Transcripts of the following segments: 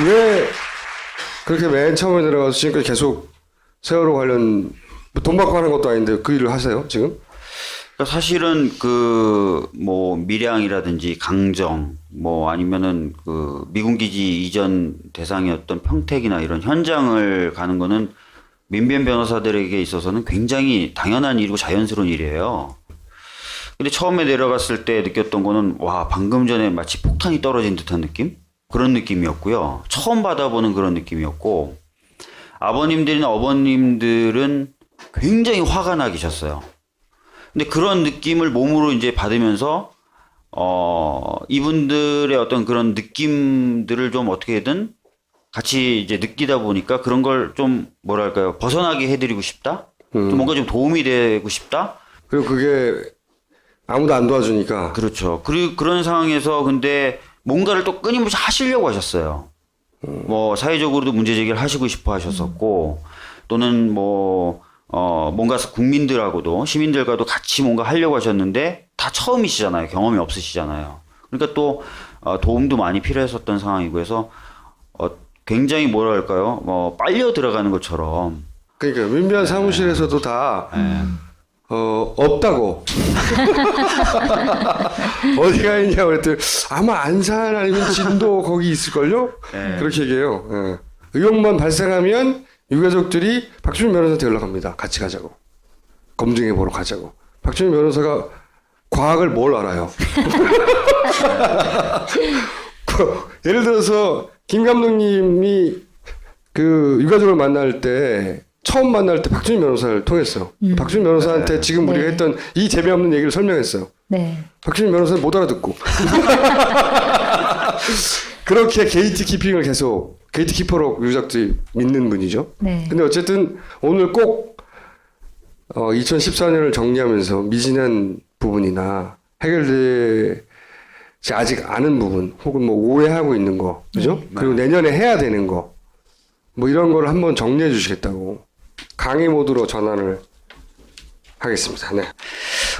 왜 그렇게 맨 처음에 들어가서 지금까지 계속 세월호 관련 돈 받고 하는 것도 아닌데 그 일을 하세요 지금? 그러니까 사실은 그 뭐 밀양이라든지 강정 뭐 아니면은 그 미군 기지 이전 대상이었던 평택이나 이런 현장을 가는 거는 민변 변호사들에게 있어서는 굉장히 당연한 일이고 자연스러운 일이에요. 근데 처음에 내려갔을 때 느꼈던 거는 와 방금 전에 마치 폭탄이 떨어진 듯한 느낌? 그런 느낌이었고요. 처음 받아보는 그런 느낌이었고 아버님들이나 어머님들은 굉장히 화가 나 계셨어요. 근데 그런 느낌을 몸으로 이제 받으면서 이분들의 어떤 그런 느낌들을 좀 어떻게든 같이 이제 느끼다 보니까 그런 걸 좀 뭐랄까요 벗어나게 해드리고 싶다. 좀 뭔가 좀 도움이 되고 싶다. 그리고 그게 아무도 안 도와주니까. 그렇죠. 그리고 그런 상황에서 근데 뭔가를 또 끊임없이 하시려고 하셨어요. 뭐 사회적으로도 문제 제기를 하시고 싶어 하셨었고 또는 뭐 뭔가 국민들하고도 시민들과도 같이 뭔가 하려고 하셨는데 다 처음이시잖아요. 경험이 없으시잖아요. 그러니까 또 도움도 많이 필요했었던 상황이고 해서 굉장히 뭐랄까요? 빨려 들어가는 것처럼. 그러니까 민변 사무실에서도 다 없다고. 어디가 있냐고 그랬더니 아마 안산 아니면 진도 거기 있을걸요? 네. 그렇게 얘기해요. 예. 의혹만 발생하면 유가족들이 박주민 변호사한테 연락합니다. 같이 가자고. 검증해 보러 가자고. 박주민 변호사가 과학을 뭘 알아요? 예를 들어서 김 감독님이 그 유가족을 만날 때 처음 만날 때 박주민 변호사를 통했어요. 박주민 변호사한테 지금 우리가 했던 이 재미없는 얘기를 설명했어요. 네. 박주민 변호사는 못 알아듣고. 그렇게 게이트키핑을 계속 게이트키퍼로 유가족들이 믿는 분이죠. 네. 근데 어쨌든 오늘 꼭 2014년을 정리하면서 미진한 부분이나 해결되지 아직 않은 부분 혹은 뭐 오해하고 있는 거 그죠? 그리고 내년에 해야 되는 거 뭐 이런 걸 한번 정리해 주시겠다고 강의 모드로 전환을 하겠습니다. 네.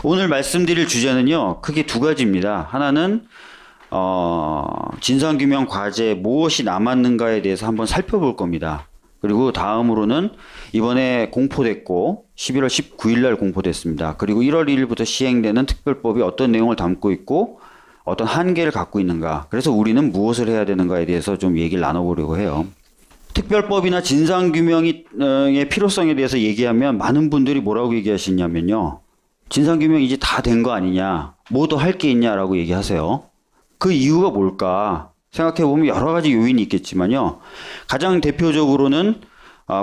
오늘 말씀드릴 주제는요. 크게 두 가지입니다. 하나는 진상규명 과제 무엇이 남았는가에 대해서 한번 살펴볼 겁니다. 그리고 다음으로는 이번에 공포됐고 11월 19일 날 공포됐습니다. 그리고 1월 1일부터 시행되는 특별법이 어떤 내용을 담고 있고 어떤 한계를 갖고 있는가. 그래서 우리는 무엇을 해야 되는가에 대해서 좀 얘기를 나눠보려고 해요. 특별법이나 진상규명의 필요성에 대해서 얘기하면 많은 분들이 뭐라고 얘기하시냐면요. 진상규명이 이제 다 된 거 아니냐. 뭐 더 할 게 있냐라고 얘기하세요. 그 이유가 뭘까? 생각해보면 여러 가지 요인이 있겠지만요. 가장 대표적으로는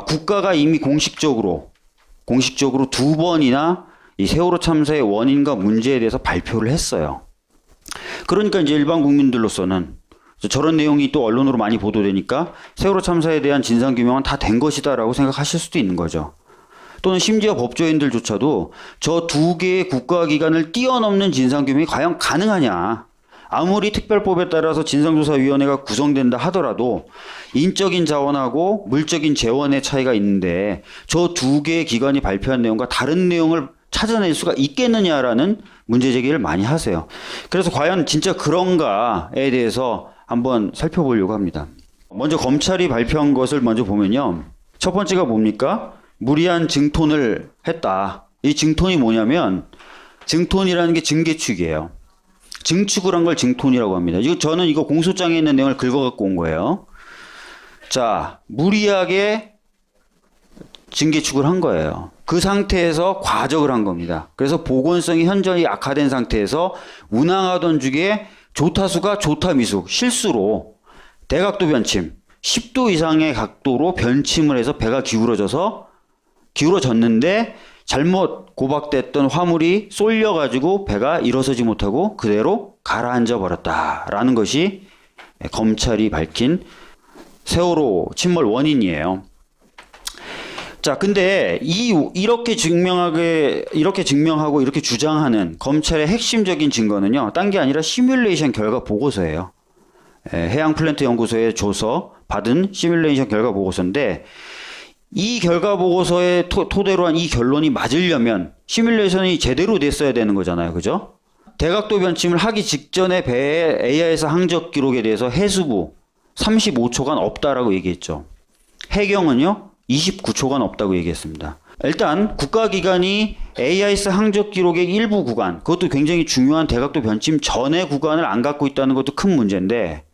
국가가 이미 공식적으로 두 번이나 이 세월호 참사의 원인과 문제에 대해서 발표를 했어요. 그러니까 이제 일반 국민들로서는 저런 내용이 또 언론으로 많이 보도되니까 세월호 참사에 대한 진상규명은 다 된 것이다라고 생각하실 수도 있는 거죠. 또는 심지어 법조인들조차도 저 두 개의 국가기관을 뛰어넘는 진상규명이 과연 가능하냐. 아무리 특별법에 따라서 진상조사위원회가 구성된다 하더라도 인적인 자원하고 물적인 재원의 차이가 있는데 저 두 개의 기관이 발표한 내용과 다른 내용을 찾아낼 수가 있겠느냐라는 문제제기를 많이 하세요. 그래서 과연 진짜 그런가에 대해서 한번 살펴보려고 합니다. 먼저 검찰이 발표한 것을 먼저 보면요. 첫 번째가 뭡니까? 무리한 증톤을 했다. 이 증톤이 뭐냐면 증톤이라는 게 증개축이에요. 증축을 한 걸 증톤이라고 합니다. 저는 이거 공소장에 있는 내용을 긁어갖고 온 거예요. 자, 무리하게 증개축을 한 거예요. 그 상태에서 과적을 한 겁니다. 그래서 보건성이 현저히 악화된 상태에서 운항하던 중에 조타수가 조타미숙 실수로 대각도 변침 10도 이상의 각도로 변침을 해서 배가 기울어졌는데 잘못 고박됐던 화물이 쏠려가지고 배가 일어서지 못하고 그대로 가라앉아 버렸다라는 것이 검찰이 밝힌 세월호 침몰 원인이에요. 자, 근데 이렇게 증명하고 이렇게 주장하는 검찰의 핵심적인 증거는요, 딴 게 아니라 시뮬레이션 결과 보고서예요. 해양플랜트 연구소에 줘서 받은 시뮬레이션 결과 보고서인데, 이 결과 보고서에 토대로 한 이 결론이 맞으려면 시뮬레이션이 제대로 됐어야 되는 거잖아요. 그죠? 대각도 변침을 하기 직전에 배의 AIS 항적 기록에 대해서 해수부, 35초간 없다라고 얘기했죠. 해경은요 29초간 없다고 얘기했습니다. 일단 국가기관이 AIS 항적 기록의 일부 구간, 그것도 굉장히 중요한 대각도 변침 전의 구간을 안 갖고 있다는 것도 큰 문제인데,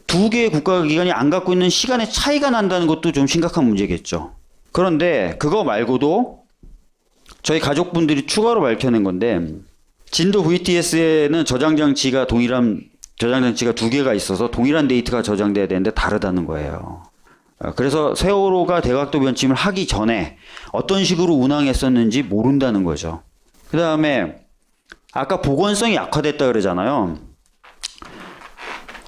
두 개의 국가기관이 안 갖고 있는 시간의 차이가 난다는 것도 좀 심각한 문제겠죠. 그런데 그거 말고도 저희 가족분들이 추가로 밝혀낸 건데, 진도 VTS에는 저장장치가 두 개가 있어서 동일한 데이터가 저장돼야 되는데 다르다는 거예요. 그래서 세월호가 대각도 변침을 하기 전에 어떤 식으로 운항했었는지 모른다는 거죠. 그 다음에 아까 보건성이 약화됐다 그러잖아요.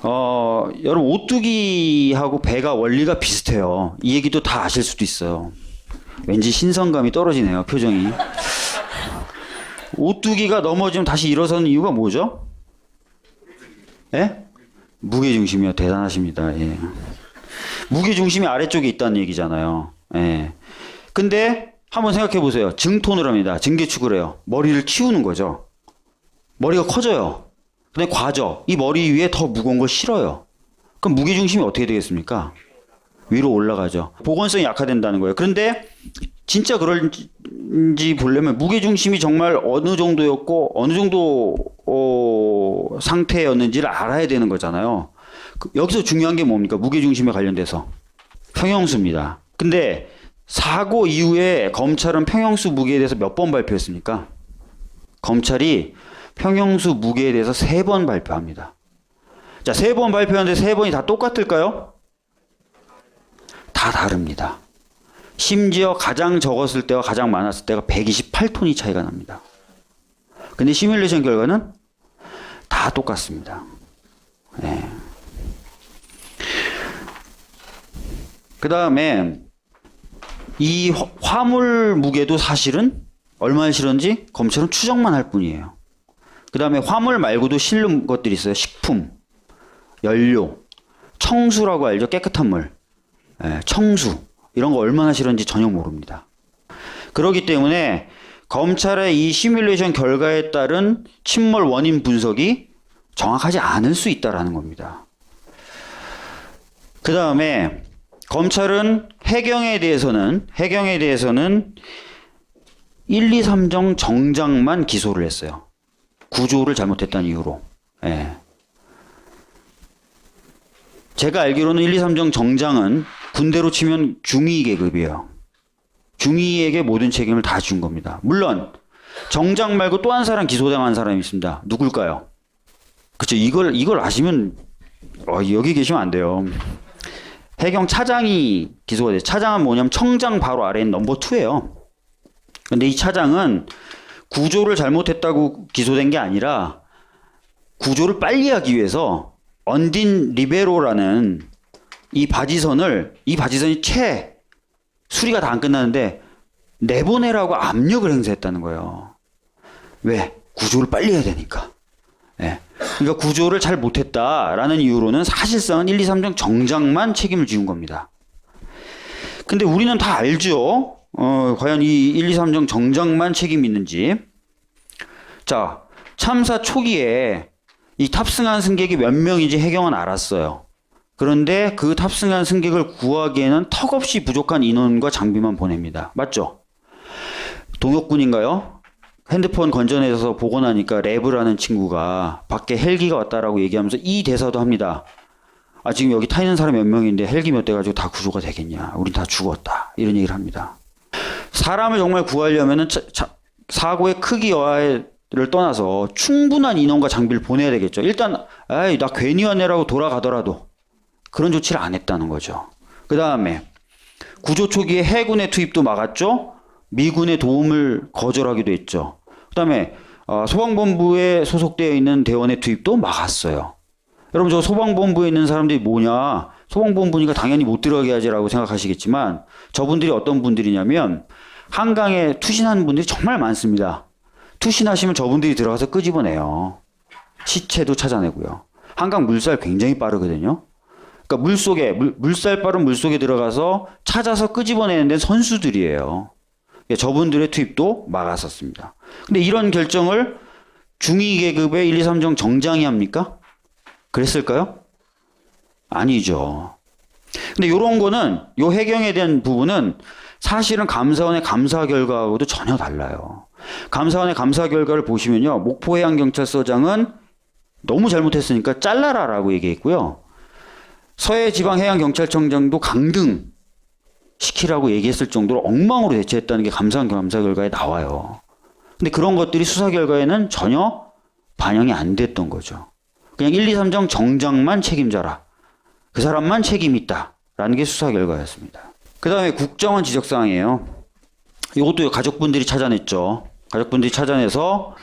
여러분 오뚜기하고 배가 원리가 비슷해요. 이 얘기도 다 아실 수도 있어요. 왠지 신선감이 떨어지네요, 표정이. 오뚜기가 넘어지면 다시 일어서는 이유가 뭐죠? 예? 무게중심이요. 대단하십니다. 예. 무게중심이 아래쪽에 있다는 얘기잖아요. 예. 근데 한번 생각해 보세요. 증톤을 합니다. 증개축을 해요. 머리를 키우는 거죠. 머리가 커져요. 근데 과죠. 이 머리 위에 더 무거운 걸 실어요. 그럼 무게중심이 어떻게 되겠습니까? 위로 올라가죠. 보건성이 약화된다는 거예요. 그런데 진짜 그런지 보려면 무게중심이 정말 어느 정도였고 어느 정도 상태였는지를 알아야 되는 거잖아요. 여기서 중요한 게 뭡니까? 무게중심에 관련돼서 평형수입니다. 근데 사고 이후에 검찰은 평형수 무게에 대해서 몇 번 발표했습니까? 검찰이 평형수 무게에 대해서 3번 발표합니다. 자, 3번 발표하는데 3번이 다 똑같을까요? 다 다릅니다. 심지어 가장 적었을 때와 가장 많았을 때가 128톤이 차이가 납니다. 근데 시뮬레이션 결과는 다 똑같습니다. 네. 그 다음에 이 화물 무게도 사실은 얼마나 실었는지 검찰은 추정만 할 뿐이에요. 그 다음에 화물 말고도 실는 것들이 있어요. 식품, 연료, 청수라고 알죠? 깨끗한 물. 예, 청수. 이런 거 얼마나 실었는지 전혀 모릅니다. 그렇기 때문에 검찰의 이 시뮬레이션 결과에 따른 침몰 원인 분석이 정확하지 않을 수 있다는 겁니다. 그 다음에 검찰은 해경에 대해서는 1, 2, 3정 정장만 기소를 했어요. 구조를 잘못했다는 이유로. 예. 제가 알기로는 1, 2, 3정 정장은 군대로 치면 중위 계급이에요. 중위에게 모든 책임을 다 준 겁니다. 물론 정장 말고 또 한 사람 기소당한 사람이 있습니다. 누굴까요? 그쵸? 이걸 아시면 여기 계시면 안 돼요. 해경 차장이 기소가 돼요. 차장은 뭐냐면 청장 바로 아래인 넘버 2예요. 근데 이 차장은 구조를 잘못했다고 기소된 게 아니라 구조를 빨리 하기 위해서 언딘 리베로라는 이 바지선이 수리가 다 안 끝나는데 내보내라고 압력을 행사했다는 거예요. 왜? 구조를 빨리 해야 되니까. 예. 그러니까 구조를 잘 못했다라는 이유로는 사실상은 1, 2, 3정 정장만 책임을 지운 겁니다. 근데 우리는 다 알죠. 과연 이 1, 2, 3정 정장만 책임이 있는지. 자, 참사 초기에 이 탑승한 승객이 몇 명인지 해경은 알았어요. 그런데 그 탑승한 승객을 구하기에는 턱없이 부족한 인원과 장비만 보냅니다. 맞죠? 동혁군인가요? 핸드폰 건져내서 보고 나니까 랩을 친구가 밖에 헬기가 왔다라고 얘기하면서 이 대사도 합니다. 지금 여기 타 있는 사람 몇 명인데 헬기 몇 대 가지고 다 구조가 되겠냐. 우린 다 죽었다. 이런 얘기를 합니다. 사람을 정말 구하려면은 사고의 크기 여하를 떠나서 충분한 인원과 장비를 보내야 되겠죠. 일단 나 괜히 왔네라고 돌아가더라도 그런 조치를 안 했다는 거죠. 그 다음에 구조 초기에 해군의 투입도 막았죠. 미군의 도움을 거절하기도 했죠. 그 다음에 소방본부에 소속되어 있는 대원의 투입도 막았어요. 여러분 저 소방본부에 있는 사람들이 뭐냐, 소방본부니까 당연히 못 들어가게 하지라고 생각하시겠지만 저분들이 어떤 분들이냐면 한강에 투신하는 분들이 정말 많습니다. 투신하시면 저분들이 들어가서 끄집어내요. 시체도 찾아내고요. 한강 물살 굉장히 빠르거든요. 그러니까 물살 빠른 물속에 들어가서 찾아서 끄집어내는 데는 선수들이에요. 저분들의 투입도 막았었습니다. 근데 이런 결정을 중위 계급의 1, 2, 3정 정장이 합니까? 그랬을까요? 아니죠. 근데 이런 거는 요 해경에 대한 부분은 사실은 감사원의 감사 결과하고도 전혀 달라요. 감사원의 감사 결과를 보시면요. 목포해양경찰서장은 너무 잘못했으니까 잘라라라고 얘기했고요. 서해지방해양경찰청장도 강등 시키라고 얘기했을 정도로 엉망으로 대처했다는 게 감사원 감사 결과에 나와요. 근데 그런 것들이 수사 결과에는 전혀 반영이 안 됐던 거죠. 그냥 1, 2, 3정 정장만 책임져라. 그 사람만 책임 있다. 라는 게 수사 결과였습니다. 그 다음에 국정원 지적사항이에요. 이것도 가족분들이 찾아냈죠. 가족분들이 찾아내서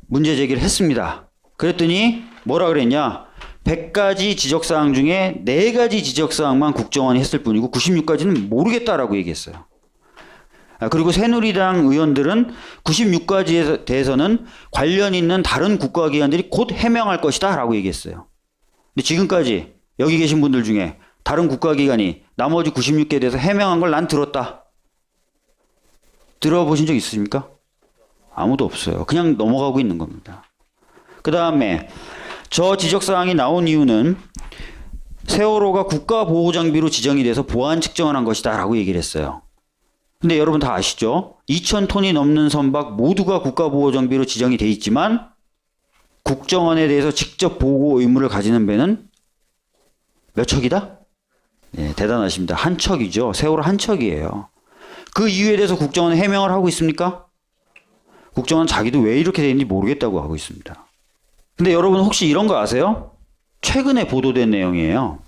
문제 제기를 했습니다. 그랬더니 뭐라 그랬냐? 100가지 지적사항 중에 4가지 지적사항만 국정원이 했을 뿐이고 96가지는 모르겠다라고 얘기했어요. 그리고 새누리당 의원들은 96가지에 대해서는 관련 있는 다른 국가기관들이 곧 해명할 것이다 라고 얘기했어요. 근데 지금까지 여기 계신 분들 중에 다른 국가기관이 나머지 96개에 대해서 해명한 걸 난 들었다. 들어보신 적 있으십니까? 아무도 없어요. 그냥 넘어가고 있는 겁니다. 그 다음에 저 지적사항이 나온 이유는 세월호가 국가보호장비로 지정이 돼서 보안 측정을 한 것이다 라고 얘기를 했어요. 근데 여러분 다 아시죠? 2,000톤이 넘는 선박 모두가 국가보호장비로 지정이 돼 있지만 국정원에 대해서 직접 보고 의무를 가지는 배는 몇 척이다? 예, 대단하십니다. 한 척이죠. 세월호 한 척이에요. 그 이유에 대해서 국정원은 해명을 하고 있습니까? 국정원은 자기도 왜 이렇게 되는지 모르겠다고 하고 있습니다. 근데 여러분 혹시 이런 거 아세요? 최근에 보도된 내용이에요.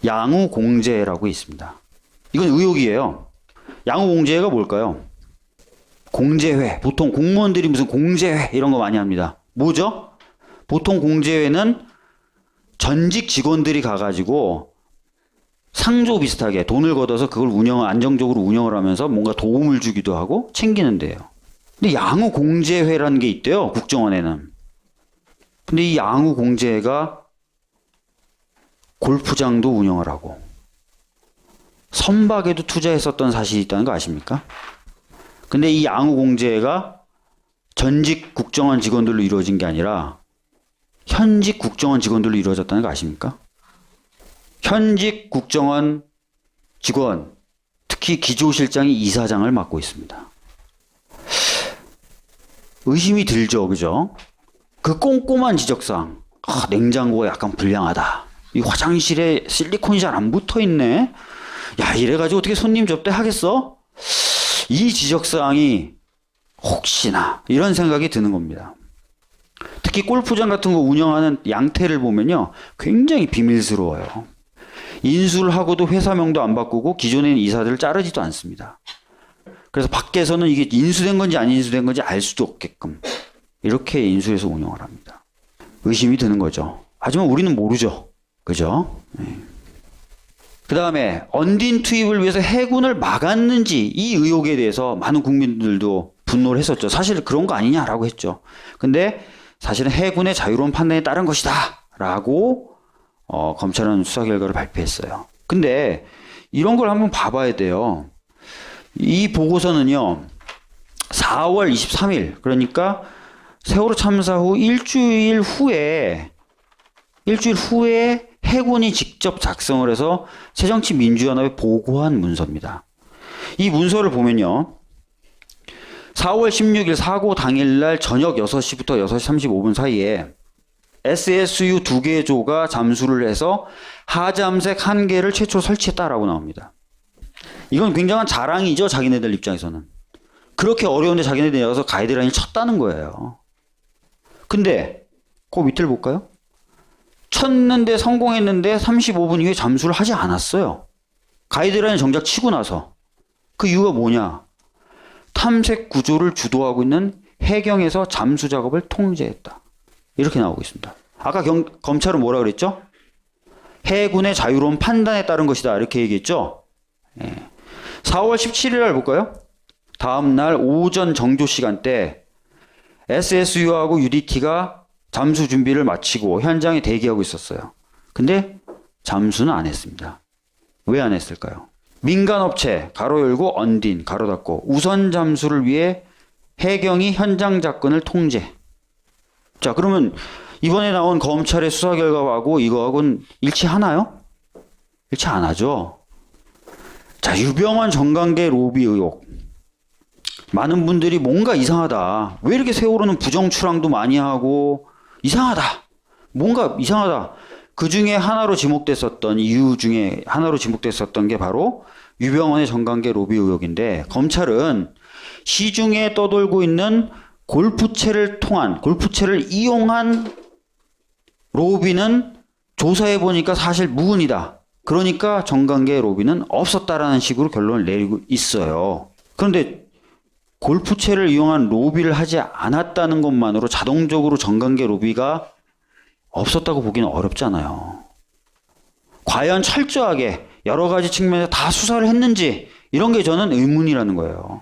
양우공제라고 있습니다. 이건 의혹이에요. 양우공제가 뭘까요? 공제회. 보통 공무원들이 무슨 공제회 이런 거 많이 합니다. 뭐죠? 보통 공제회는 전직 직원들이 가가지고 상조 비슷하게 돈을 걷어서 그걸 안정적으로 운영을 하면서 뭔가 도움을 주기도 하고 챙기는데요. 근데 양우공제회라는 게 있대요. 국정원에는. 근데 이 양우공제회가 골프장도 운영을 하고 선박에도 투자했었던 사실이 있다는 거 아십니까? 근데 이 양우공제회가 전직 국정원 직원들로 이루어진 게 아니라 현직 국정원 직원들로 이루어졌다는 거 아십니까? 현직 국정원 직원, 특히 기조실장이 이사장을 맡고 있습니다. 의심이 들죠, 그죠? 그 꼼꼼한 지적사항, 냉장고가 약간 불량하다. 이 화장실에 실리콘이 잘 안 붙어 있네. 야, 이래가지고 어떻게 손님 접대하겠어? 이 지적사항이 혹시나 이런 생각이 드는 겁니다. 특히 골프장 같은 거 운영하는 양태를 보면요, 굉장히 비밀스러워요. 인수를 하고도 회사명도 안 바꾸고 기존에 있는 이사들을 자르지도 않습니다. 그래서 밖에서는 이게 인수된 건지 안 인수된 건지 알 수도 없게끔 이렇게 인수해서 운영을 합니다. 의심이 드는 거죠. 하지만 우리는 모르죠. 그죠? 네. 그 다음에 언딘 투입을 위해서 해군을 막았는지 이 의혹에 대해서 많은 국민들도 분노를 했었죠. 사실 그런 거 아니냐라고 했죠. 근데 사실은 해군의 자유로운 판단에 따른 것이다 라고 검찰은 수사 결과를 발표했어요. 근데 이런 걸 한번 봐봐야 돼요. 이 보고서는요, 4월 23일, 그러니까 세월호 참사 후 일주일 후에 해군이 직접 작성을 해서 새정치민주연합에 보고한 문서입니다. 이 문서를 보면요, 4월 16일 사고 당일날 저녁 6시부터 6시 35분 사이에 SSU 2개 조가 잠수를 해서 하잠색 1개를 최초로 설치했다라고 나옵니다. 이건 굉장한 자랑이죠, 자기네들 입장에서는. 그렇게 어려운데 자기네들이 내려서 가이드라인을 쳤다는 거예요. 근데 그 밑을 볼까요? 쳤는데 성공했는데 35분 이후에 잠수를 하지 않았어요. 가이드라인을 정작 치고 나서. 그 이유가 뭐냐? 탐색 구조를 주도하고 있는 해경에서 잠수 작업을 통제했다. 이렇게 나오고 있습니다. 아까 검찰은 뭐라 그랬죠? 해군의 자유로운 판단에 따른 것이다. 이렇게 얘기했죠? 예. 4월 17일 날 볼까요? 다음 날 오전 정조 시간대 SSU하고 UDT가 잠수 준비를 마치고 현장에 대기하고 있었어요. 근데 잠수는 안 했습니다. 왜 안 했을까요? 민간업체 가로 열고 언딘 가로 닫고 우선 잠수를 위해 해경이 현장 접근을 통제. 자, 그러면 이번에 나온 검찰의 수사 결과하고 이거하고는 일치하나요? 일치 안 하죠. 자, 유병헌 정관계 로비 의혹. 많은 분들이 뭔가 이상하다. 왜 이렇게 세월호는 부정추랑도 많이 하고 이상하다. 뭔가 이상하다. 그 중에 하나로 지목됐었던 이유 중에 하나로 지목됐었던 게 바로 유병헌의 정관계 로비 의혹인데 검찰은 시중에 떠돌고 있는 골프채를 이용한 로비는 조사해 보니까 사실 무근이다. 그러니까 정관계 로비는 없었다라는 식으로 결론을 내리고 있어요. 그런데 골프채를 이용한 로비를 하지 않았다는 것만으로 자동적으로 정관계 로비가 없었다고 보기는 어렵잖아요. 과연 철저하게 여러 가지 측면에서 다 수사를 했는지 이런 게 저는 의문이라는 거예요.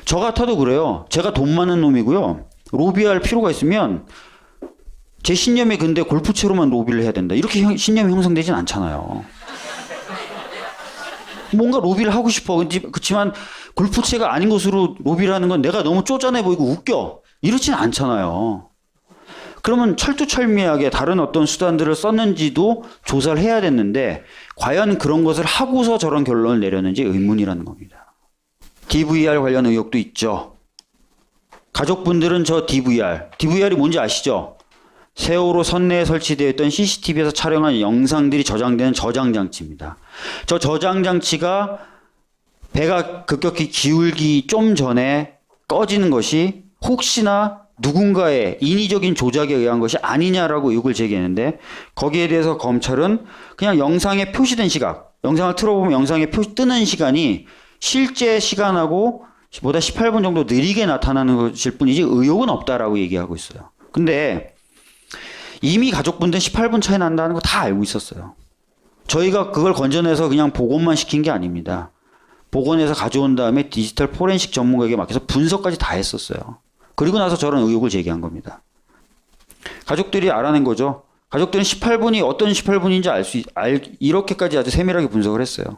저 같아도 그래요. 제가 돈 많은 놈이고요. 로비할 필요가 있으면 제 신념에 근데 골프채로만 로비를 해야 된다. 이렇게 신념이 형성되진 않잖아요. 뭔가 로비를 하고 싶어. 그렇지만 골프채가 아닌 것으로 로비를 하는 건 내가 너무 쪼잔해 보이고 웃겨. 이렇진 않잖아요. 그러면 철두철미하게 다른 어떤 수단들을 썼는지도 조사를 해야 됐는데 과연 그런 것을 하고서 저런 결론을 내렸는지 의문이라는 겁니다. DVR 관련 의혹도 있죠. 가족분들은 저 DVR이 뭔지 아시죠? 세월호 선내에 설치되어 있던 CCTV에서 촬영한 영상들이 저장되는 저장장치입니다. 저 저장장치가 배가 급격히 기울기 좀 전에 꺼지는 것이 혹시나 누군가의 인위적인 조작에 의한 것이 아니냐라고 의혹을 제기했는데 거기에 대해서 검찰은 그냥 영상에 표시된 시각, 영상을 틀어보면 영상에 뜨는 시간이 실제 시간하고 보다 18분 정도 느리게 나타나는 것일 뿐이지 의혹은 없다라고 얘기하고 있어요. 근데 이미 가족분들은 18분 차이 난다는 거 다 알고 있었어요. 저희가 그걸 건져내서 그냥 복원만 시킨 게 아닙니다. 복원해서 가져온 다음에 디지털 포렌식 전문가에게 맡겨서 분석까지 다 했었어요. 그리고 나서 저런 의혹을 제기한 겁니다. 가족들이 알아낸 거죠. 가족들은 18분이 어떤 18분인지 이렇게까지 아주 세밀하게 분석을 했어요.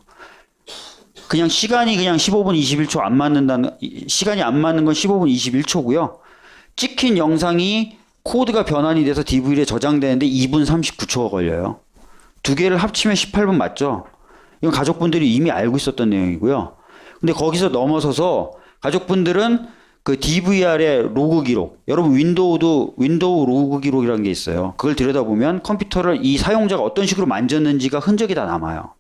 그냥 시간이 그냥 15분 21초 안 맞는다는, 시간이 안 맞는 건 15분 21초고요. 찍힌 영상이 코드가 변환이 돼서 DVD에 저장되는데 2분 39초가 걸려요. 두 개를 합치면 18분 맞죠? 이건 가족분들이 이미 알고 있었던 내용이고요. 근데 거기서 넘어서서 가족분들은 그 DVR의 로그 기록, 여러분 윈도우 로그 기록이라는 게 있어요. 그걸 들여다보면 컴퓨터를 이 사용자가 어떤 식으로 만졌는지가 흔적이 다 남아요.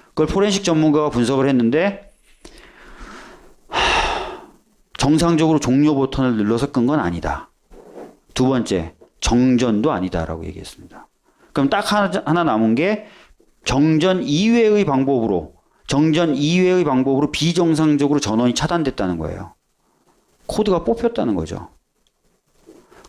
그걸 포렌식 전문가가 분석을 했는데 정상적으로 종료 버튼을 눌러서 끈 건 아니다. 두 번째, 정전도 아니다라고 얘기했습니다. 그럼 딱 하나 남은 게 정전 이외의 방법으로 비정상적으로 전원이 차단됐다는 거예요. 코드가 뽑혔다는 거죠.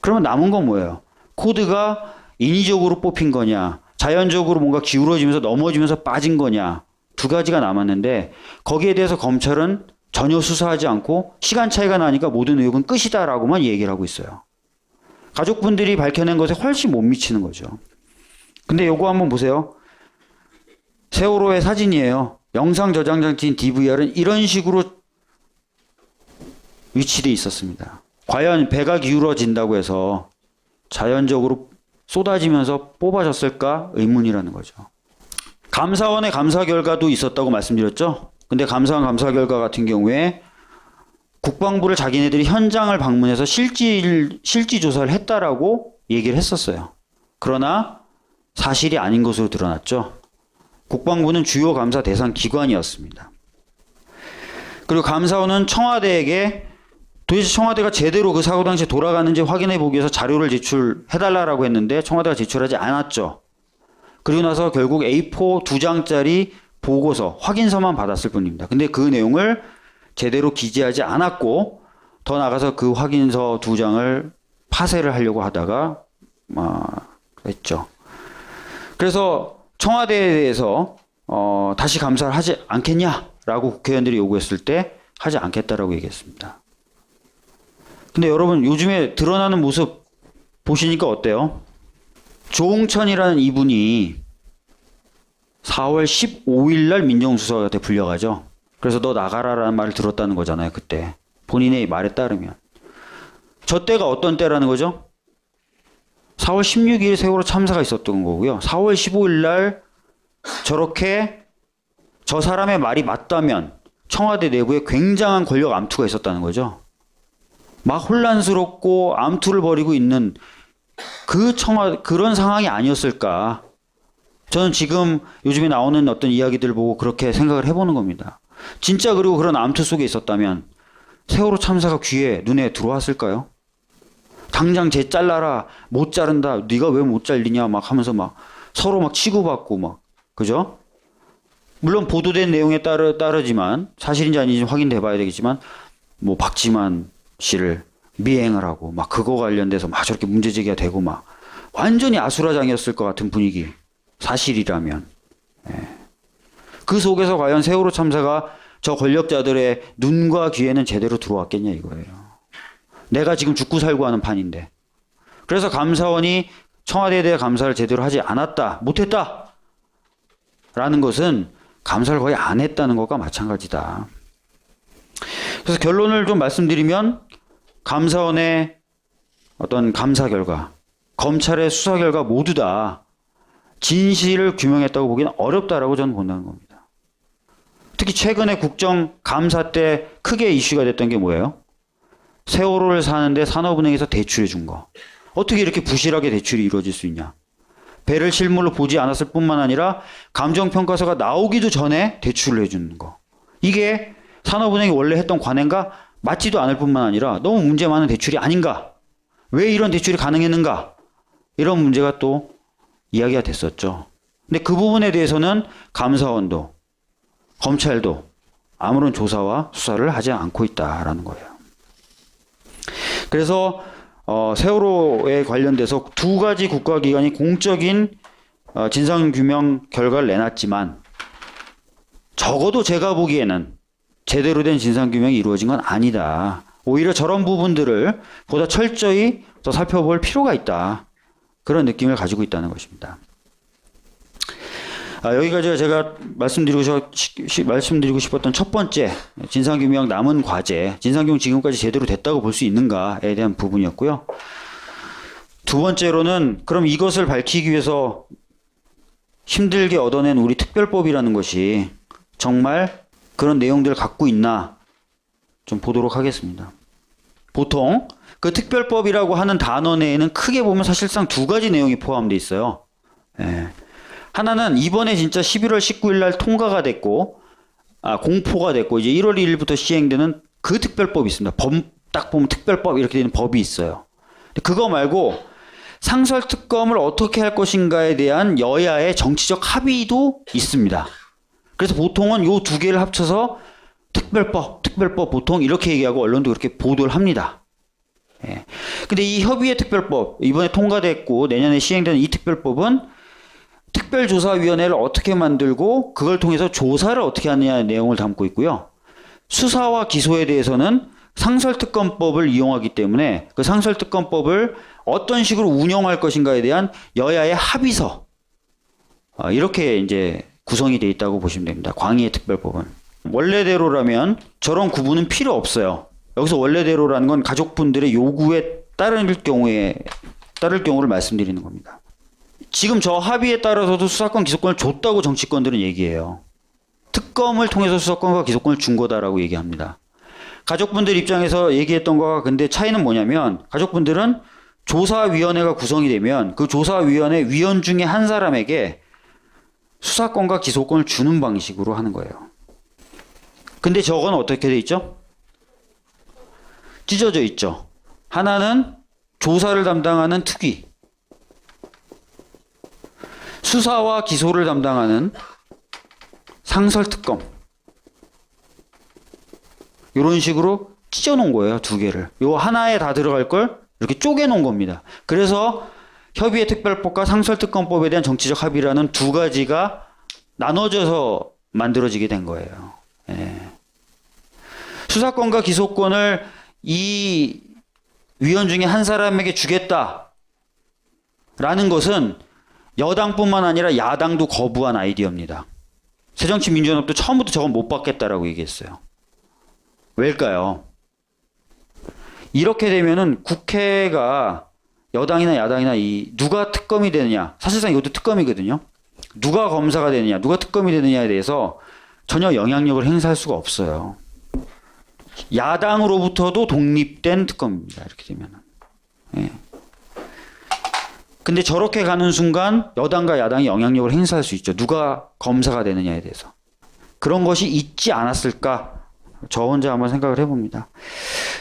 그러면 남은 건 뭐예요? 코드가 인위적으로 뽑힌 거냐, 자연적으로 뭔가 기울어지면서 넘어지면서 빠진 거냐, 두 가지가 남았는데 거기에 대해서 검찰은 전혀 수사하지 않고 시간 차이가 나니까 모든 의혹은 끝이다라고만 얘기를 하고 있어요. 가족분들이 밝혀낸 것에 훨씬 못 미치는 거죠. 근데 요거 한번 보세요. 세월호의 사진이에요. 영상 저장 장치인 DVR은 이런 식으로 위치돼 있었습니다. 과연 배가 기울어진다고 해서 자연적으로 쏟아지면서 뽑아졌을까 의문이라는 거죠. 감사원의 감사 결과도 있었다고 말씀드렸죠. 근데 감사원 감사 결과 같은 경우에 국방부를 자기네들이 현장을 방문해서 실지 조사를 했다라고 얘기를 했었어요. 그러나 사실이 아닌 것으로 드러났죠. 국방부는 주요 감사 대상 기관이었습니다. 그리고 감사원은 청와대에게 도대체 청와대가 제대로 그 사고 당시에 돌아가는지 확인해 보기 위해서 자료를 제출해달라고 했는데 청와대가 제출하지 않았죠. 그리고 나서 결국 A4 2장짜리 보고서, 확인서만 받았을 뿐입니다. 근데 그 내용을 제대로 기재하지 않았고 더 나가서 그 확인서 2장을 파쇄를 하려고 하다가 했죠. 그래서 청와대에 대해서 다시 감사를 하지 않겠냐라고 국회의원들이 요구했을 때 하지 않겠다라고 얘기했습니다. 근데 여러분 요즘에 드러나는 모습 보시니까 어때요? 조홍천이라는 이분이 4월 15일 날 민정수석한테 불려가죠. 그래서 너 나가라라는 말을 들었다는 거잖아요. 그때 본인의 말에 따르면 저 때가 어떤 때라는 거죠? 4월 16일 세월호 참사가 있었던 거고요. 4월 15일 날 저렇게 저 사람의 말이 맞다면 청와대 내부에 굉장한 권력 암투가 있었다는 거죠. 막 혼란스럽고 암투를 벌이고 있는 그런 상황이 아니었을까. 저는 지금 요즘에 나오는 어떤 이야기들 보고 그렇게 생각을 해보는 겁니다. 진짜 그리고 그런 암투 속에 있었다면 세월호 참사가 귀에 눈에 들어왔을까요? 당장 쟤 잘라라, 못 자른다, 네가 왜 못 잘리냐 막 하면서 막 서로 막 치고받고 막, 그죠? 물론 보도된 내용에 따르지만 사실인지 아닌지 확인돼 봐야 되겠지만 뭐 박지만 씨를 미행을 하고 막 그거 관련돼서 막 저렇게 문제제기가 되고 막 완전히 아수라장이었을 것 같은 분위기. 사실이라면. 그 속에서 과연 세월호 참사가 저 권력자들의 눈과 귀에는 제대로 들어왔겠냐 이거예요. 내가 지금 죽고 살고 하는 판인데. 그래서 감사원이 청와대에 대해 감사를 제대로 하지 않았다, 못했다 라는 것은 감사를 거의 안 했다는 것과 마찬가지다. 그래서 결론을 좀 말씀드리면 감사원의 어떤 감사 결과, 검찰의 수사 결과 모두 다 진실을 규명했다고 보기는 어렵다라고 저는 본다는 겁니다. 특히 최근에 국정감사 때 크게 이슈가 됐던 게 뭐예요? 세월호를 사는데 산업은행에서 대출해 준 거. 어떻게 이렇게 부실하게 대출이 이루어질 수 있냐? 배를 실물로 보지 않았을 뿐만 아니라 감정평가서가 나오기도 전에 대출을 해주는 거. 이게 산업은행이 원래 했던 관행과 맞지도 않을 뿐만 아니라 너무 문제 많은 대출이 아닌가? 왜 이런 대출이 가능했는가? 이런 문제가 또 이야기가 됐었죠. 근데 그 부분에 대해서는 감사원도 검찰도 아무런 조사와 수사를 하지 않고 있다라는 거예요. 그래서 세월호에 관련돼서 두 가지 국가기관이 공적인 진상규명 결과를 내놨지만 적어도 제가 보기에는 제대로 된 진상규명이 이루어진 건 아니다. 오히려 저런 부분들을 보다 철저히 더 살펴볼 필요가 있다. 그런 느낌을 가지고 있다는 것입니다. 여기까지가 제가 말씀드리고 싶었던 첫 번째 진상규명 남은 과제, 진상규명 지금까지 제대로 됐다고 볼 수 있는가에 대한 부분이었고요. 두 번째로는 그럼 이것을 밝히기 위해서 힘들게 얻어낸 우리 특별법이라는 것이 정말 그런 내용들을 갖고 있나 좀 보도록 하겠습니다. 보통 그 특별법이라고 하는 단어 내에는 크게 보면 사실상 두 가지 내용이 포함되어 있어요. 하나는 이번에 진짜 11월 19일 날 통과가 됐고, 공포가 됐고, 이제 1월 1일부터 시행되는 그 특별법이 있습니다. 딱 보면 특별법 이렇게 되는 법이 있어요. 그거 말고 상설특검을 어떻게 할 것인가에 대한 여야의 정치적 합의도 있습니다. 그래서 보통은 요 두 개를 합쳐서 특별법 보통 이렇게 얘기하고 언론도 그렇게 보도를 합니다. 근데 이 협의의 특별법, 이번에 통과됐고 내년에 시행되는 이 특별법은 특별조사위원회를 어떻게 만들고 그걸 통해서 조사를 어떻게 하느냐의 내용을 담고 있고요. 수사와 기소에 대해서는 상설특검법을 이용하기 때문에 그 상설특검법을 어떤 식으로 운영할 것인가에 대한 여야의 합의서, 이렇게 이제 구성이 되어 있다고 보시면 됩니다. 광의의 특별법은. 원래대로라면 저런 구분은 필요 없어요. 여기서 원래대로라는 건 가족분들의 요구에 따를 경우를 말씀드리는 겁니다. 지금 저 합의에 따라서도 수사권, 기소권을 줬다고 정치권들은 얘기해요. 특검을 통해서 수사권과 기소권을 준 거다라고 얘기합니다. 가족분들 입장에서 얘기했던 거와 근데 차이는 뭐냐면 가족분들은 조사위원회가 구성이 되면 그 조사위원회 위원 중에 한 사람에게 수사권과 기소권을 주는 방식으로 하는 거예요. 근데 저건 어떻게 돼 있죠? 찢어져 있죠. 하나는 조사를 담당하는 특위, 수사와 기소를 담당하는 상설특검, 이런 식으로 찢어놓은 거예요. 두 개를. 요 하나에 다 들어갈 걸 이렇게 쪼개놓은 겁니다. 그래서 협의의 특별법과 상설특검법에 대한 정치적 합의라는 두 가지가 나눠져서 만들어지게 된 거예요. 수사권과 기소권을 이 위원 중에 한 사람에게 주겠다라는 것은 여당뿐만 아니라 야당도 거부한 아이디어입니다. 새정치민주연합도 처음부터 저건 못 받겠다라고 얘기했어요. 왜일까요? 이렇게 되면은 국회가 여당이나 야당이나 누가 특검이 되느냐, 사실상 이것도 특검이거든요. 누가 검사가 되느냐, 누가 특검이 되느냐에 대해서 전혀 영향력을 행사할 수가 없어요. 야당으로부터도 독립된 특검입니다. 이렇게 되면. 예. 근데 저렇게 가는 순간 여당과 야당이 영향력을 행사할 수 있죠. 누가 검사가 되느냐에 대해서. 그런 것이 있지 않았을까? 저 혼자 한번 생각을 해봅니다.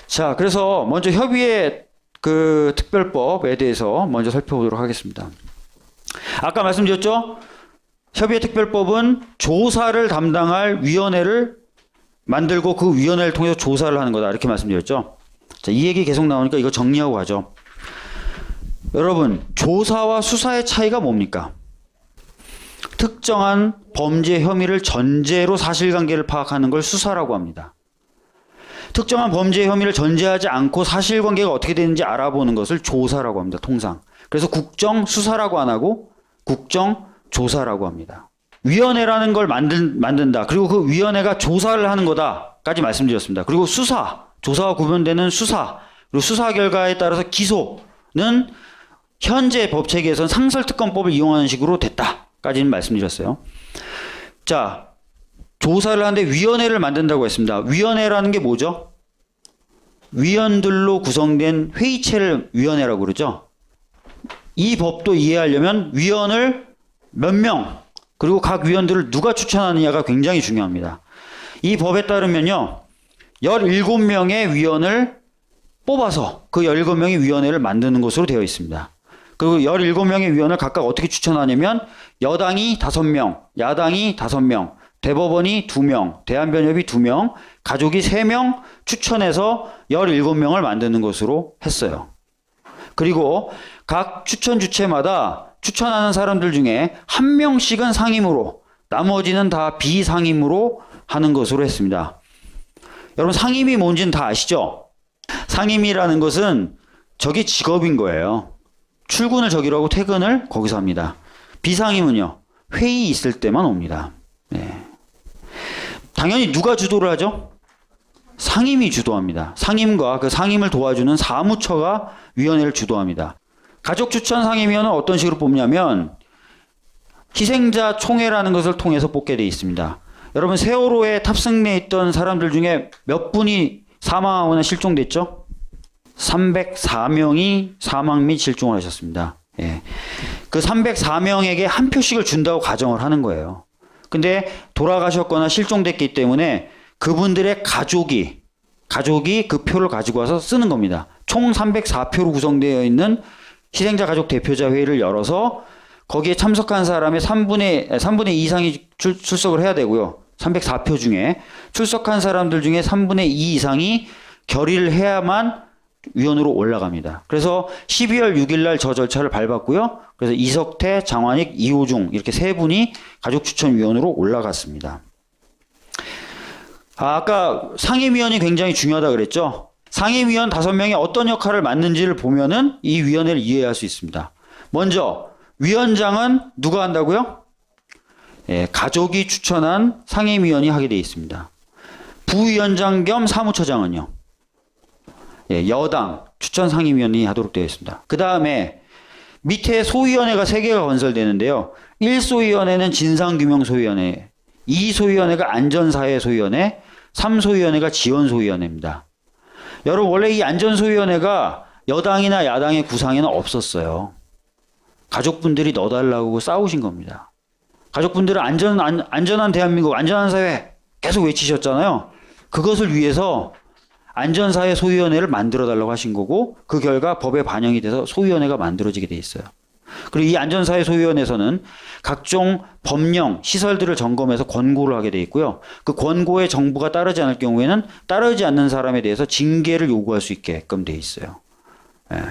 자, 그래서 먼저 협의의 그 특별법에 대해서 먼저 살펴보도록 하겠습니다. 아까 말씀드렸죠? 협의의 특별법은 조사를 담당할 위원회를 만들고 그 위원회를 통해서 조사를 하는 거다. 이렇게 말씀드렸죠? 자, 이 얘기 계속 나오니까 이거 정리하고 가죠. 여러분, 조사와 수사의 차이가 뭡니까? 특정한 범죄 혐의를 전제로 사실관계를 파악하는 걸 수사라고 합니다. 특정한 범죄 혐의를 전제하지 않고 사실관계가 어떻게 되는지 알아보는 것을 조사라고 합니다. 통상. 그래서 국정수사라고 안 하고 국정조사라고 합니다. 위원회라는 걸 만든다. 그리고 그 위원회가 조사를 하는 거다까지 말씀드렸습니다. 그리고 수사, 조사와 구분되는 수사, 그리고 수사 결과에 따라서 기소는 현재 법체계에서는 상설특검법을 이용하는 식으로 됐다까지는 말씀드렸어요. 자, 조사를 하는데 위원회를 만든다고 했습니다. 위원회라는 게 뭐죠? 위원들로 구성된 회의체를 위원회라고 그러죠. 이 법도 이해하려면 위원을 몇 명, 그리고 각 위원들을 누가 추천하느냐가 굉장히 중요합니다. 이 법에 따르면요, 17명의 위원을 뽑아서 그 17명의 위원회를 만드는 것으로 되어 있습니다. 그리고 17명의 위원을 각각 어떻게 추천하냐면 여당이 5명, 야당이 5명, 대법원이 2명, 대한변협이 2명, 가족이 3명 추천해서 17명을 만드는 것으로 했어요. 그리고 각 추천 주체마다 추천하는 사람들 중에 1명씩은 상임으로, 나머지는 다 비상임으로 하는 것으로 했습니다. 여러분, 상임이 뭔지는 다 아시죠? 상임이라는 것은 저게 직업인 거예요. 출근을 저기로 하고 퇴근을 거기서 합니다. 비상임은요, 회의 있을 때만 옵니다. 네. 당연히 누가 주도를 하죠? 상임이 주도합니다. 상임과 그 상임을 도와주는 사무처가 위원회를 주도합니다. 가족 추천 상임위원은 어떤 식으로 뽑냐면 희생자 총회라는 것을 통해서 뽑게 되어 있습니다. 여러분, 세월호에 탑승해 있던 사람들 중에 몇 분이 사망하거나 실종됐죠? 304명이 사망 및 실종을 하셨습니다. 예. 그 304명에게 한 표씩을 준다고 가정을 하는 거예요. 근데 돌아가셨거나 실종됐기 때문에 그분들의 가족이 그 표를 가지고 와서 쓰는 겁니다. 총 304표로 구성되어 있는 희생자 가족 대표자 회의를 열어서 거기에 참석한 사람의 3분의 2 이상이 출석을 해야 되고요. 304표 중에 출석한 사람들 중에 3분의 2 이상이 결의를 해야만 위원으로 올라갑니다. 그래서 12월 6일 날 저 절차를 밟았고요. 그래서 이석태, 장환익, 이호중 이렇게 세 분이 가족추천위원으로 올라갔습니다. 아까 상임위원이 굉장히 중요하다 그랬죠. 상임위원 5명이 어떤 역할을 맡는지를 보면은 이 위원회를 이해할 수 있습니다. 먼저 위원장은 누가 한다고요? 예, 가족이 추천한 상임위원이 하게 되어 있습니다. 부위원장 겸 사무처장은요, 예, 여당 추천 상임위원이 하도록 되어 있습니다. 그 다음에 밑에 소위원회가 3개가 건설되는데요. 1소위원회는 진상규명소위원회, 2소위원회가 안전사회소위원회, 3소위원회가 지원소위원회입니다. 여러분, 원래 이 안전소위원회가 여당이나 야당의 구상에는 없었어요. 가족분들이 넣어달라고 싸우신 겁니다. 가족분들은 안전한 대한민국, 안전한 사회 계속 외치셨잖아요. 그것을 위해서 안전사회 소위원회를 만들어달라고 하신 거고, 그 결과 법에 반영이 돼서 소위원회가 만들어지게 돼 있어요. 그리고 이 안전사회 소위원회에서는 각종 법령, 시설들을 점검해서 권고를 하게 돼 있고요. 그 권고에 정부가 따르지 않을 경우에는 따르지 않는 사람에 대해서 징계를 요구할 수 있게끔 돼 있어요. 예.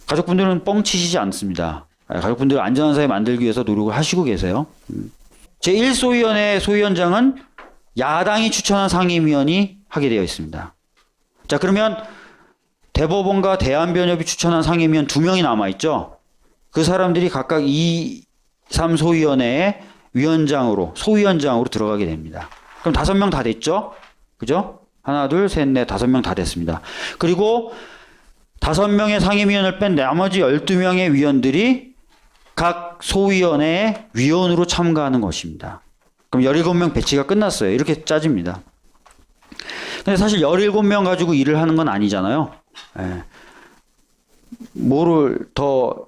가족분들은 뻥치시지 않습니다. 가족분들 안전한 사회 만들기 위해서 노력을 하시고 계세요. 제1소위원회 소위원장은 야당이 추천한 상임위원이 하게 되어 있습니다. 자, 그러면 대법원과 대한변협이 추천한 상임위원 2명이 남아있죠. 그 사람들이 각각 2, 3소위원회의 위원장으로, 소위원장으로 들어가게 됩니다. 그럼 5명 다 됐죠? 그죠? 하나, 둘, 셋, 넷, 5명 다 됐습니다. 그리고 5명의 상임위원을 뺀 나머지 12명의 위원들이 각 소위원회의 위원으로 참가하는 것입니다. 그럼 17명 배치가 끝났어요. 이렇게 짜집니다. 근데 사실 17명 가지고 일을 하는 건 아니잖아요. 예. 뭐를 더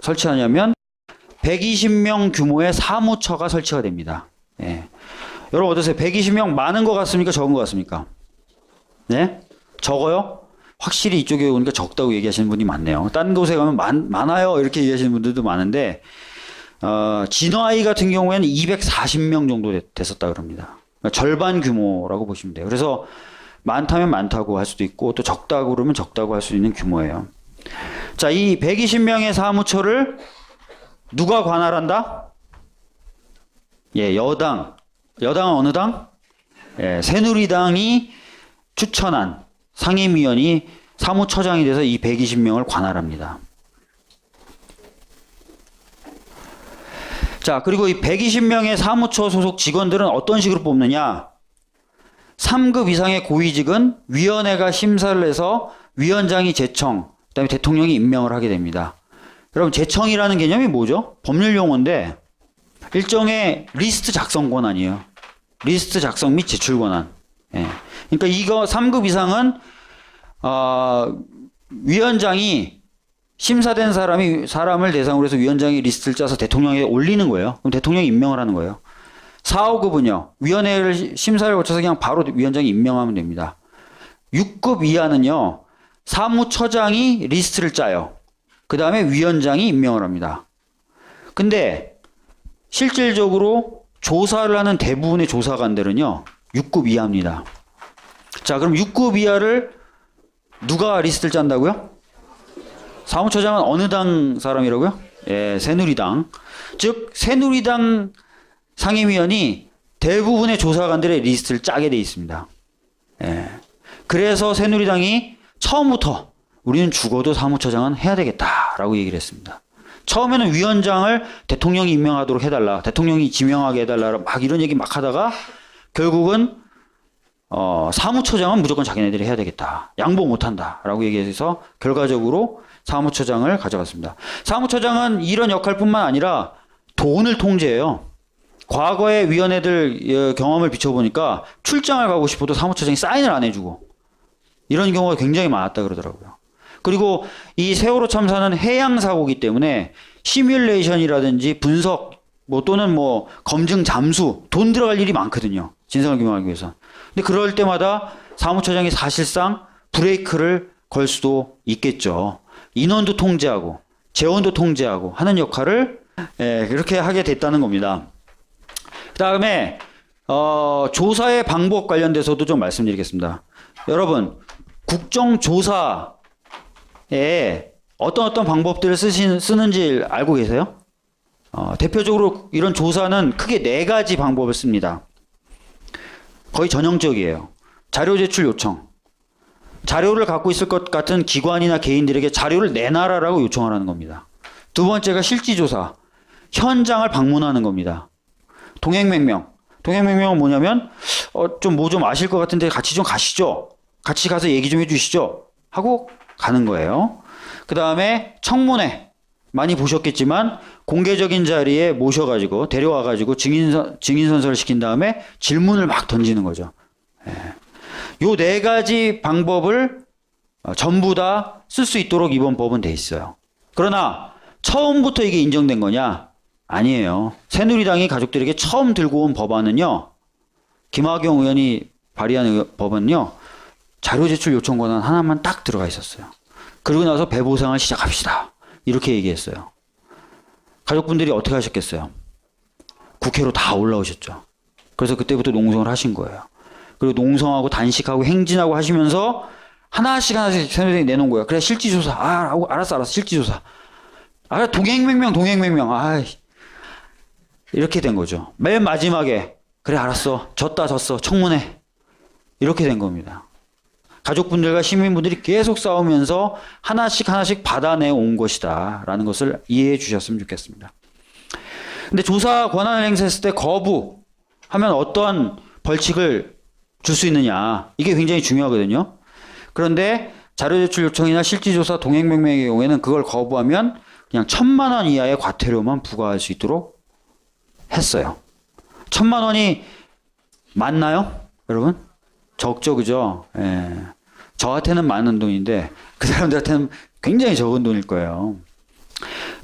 설치하냐면 120명 규모의 사무처가 설치가 됩니다. 예. 여러분 어떠세요? 120명 많은 것 같습니까? 적은 것 같습니까? 네? 적어요? 확실히 이쪽에 오니까 적다고 얘기하시는 분이 많네요. 딴 곳에 가면 많아요 이렇게 얘기하시는 분들도 많은데 진화이 같은 경우에는 240명 정도 됐었다 그럽니다. 그러니까 절반 규모라고 보시면 돼요. 그래서 많다면 많다고 할 수도 있고 또 적다고 그러면 적다고 할 수 있는 규모예요. 자, 이 120명의 사무처를 누가 관할한다? 예, 여당은 어느 당? 예, 새누리당이 추천한 상임위원이 사무처장이 돼서 이 120명을 관할합니다. 자, 그리고 이 120명의 사무처 소속 직원들은 어떤 식으로 뽑느냐? 3급 이상의 고위직은 위원회가 심사를 해서 위원장이 제청, 그다음에 대통령이 임명을 하게 됩니다. 여러분, 제청이라는 개념이 뭐죠? 법률 용어인데 일종의 리스트 작성 권한이에요. 리스트 작성 및 제출 권한. 예. 그러니까 이거 3급 이상은 위원장이 심사된 사람을 대상으로 해서 위원장이 리스트를 짜서 대통령에 올리는 거예요. 그럼 대통령이 임명을 하는 거예요. 4, 5급은요. 위원회를 심사를 거쳐서 그냥 바로 위원장이 임명하면 됩니다. 6급 이하는요. 사무처장이 리스트를 짜요. 그 다음에 위원장이 임명을 합니다. 근데 실질적으로 조사를 하는 대부분의 조사관들은요. 6급 이하입니다. 자, 그럼 6급 이하를 누가 리스트를 짠다고요? 사무처장은 어느 당 사람이라고요? 예, 새누리당. 즉 새누리당 상임위원이 대부분의 조사관들의 리스트를 짜게 돼 있습니다. 예. 그래서 새누리당이 처음부터 우리는 죽어도 사무처장은 해야 되겠다라고 얘기를 했습니다. 처음에는 위원장을 대통령이 임명하도록 해달라, 대통령이 지명하게 해달라, 막 이런 얘기 막 하다가 결국은 사무처장은 무조건 자기네들이 해야 되겠다, 양보 못한다라고 얘기해서 결과적으로 사무처장을 가져갔습니다. 사무처장은 이런 역할뿐만 아니라 돈을 통제해요. 과거의 위원회들 경험을 비춰보니까 출장을 가고 싶어도 사무처장이 사인을 안 해주고 이런 경우가 굉장히 많았다 그러더라고요. 그리고 이 세월호 참사는 해양 사고이기 때문에 시뮬레이션이라든지 분석 또는 검증 잠수 돈 들어갈 일이 많거든요. 진상을 규명하기 위해서. 근데 그럴 때마다 사무처장이 사실상 브레이크를 걸 수도 있겠죠. 인원도 통제하고 재원도 통제하고 하는 역할을 그렇게 하게 됐다는 겁니다. 그 다음에 조사의 방법 관련돼서도 좀 말씀드리겠습니다. 여러분, 국정조사에 어떤 방법들을 쓰는지 알고 계세요? 대표적으로 이런 조사는 크게 4가지 방법을 씁니다. 거의 전형적이에요. 자료 제출 요청. 자료를 갖고 있을 것 같은 기관이나 개인들에게 자료를 내놔라라고 요청하라는 겁니다. 두 번째가 실지조사. 현장을 방문하는 겁니다. 동행명령. 동행명령은 뭐냐면 좀 아실 것 같은데 같이 좀 가시죠. 같이 가서 얘기 좀 해주시죠. 하고 가는 거예요. 그 다음에 청문회. 많이 보셨겠지만 공개적인 자리에 모셔가지고 데려와가지고 증인 선서를 시킨 다음에 질문을 막 던지는 거죠. 요 4가지 방법을 전부 다 쓸 수 있도록 이번 법은 돼 있어요. 그러나 처음부터 이게 인정된 거냐? 아니에요. 새누리당이 가족들에게 처음 들고 온 법안은요. 김학용 의원이 발의한 법은요. 자료 제출 요청 권한 하나만 딱 들어가 있었어요. 그러고 나서 배보상을 시작합시다. 이렇게 얘기했어요. 가족분들이 어떻게 하셨겠어요? 국회로 다 올라오셨죠. 그래서 그때부터 농성을 하신 거예요. 그리고 농성하고 단식하고 행진하고 하시면서 하나씩 새누리당이 내놓은 거예요. 그래, 실지조사. 알았어. 실지조사. 동행명령. 이렇게 된 거죠. 맨 마지막에 그래, 알았어. 졌어. 청문회. 이렇게 된 겁니다. 가족분들과 시민분들이 계속 싸우면서 하나씩 받아내 온 것이다 라는 것을 이해해 주셨으면 좋겠습니다. 근데 조사 권한을 행사했을 때 거부하면 어떠한 벌칙을 줄 수 있느냐, 이게 굉장히 중요하거든요. 그런데 자료 제출 요청이나 실질조사 동행명령의 경우에는 그걸 거부하면 그냥 1,000만 원 이하의 과태료만 부과할 수 있도록 했어요. 1,000만 원이 많나요? 여러분? 적죠, 그죠? 예. 저한테는 많은 돈인데 그 사람들한테는 굉장히 적은 돈일 거예요.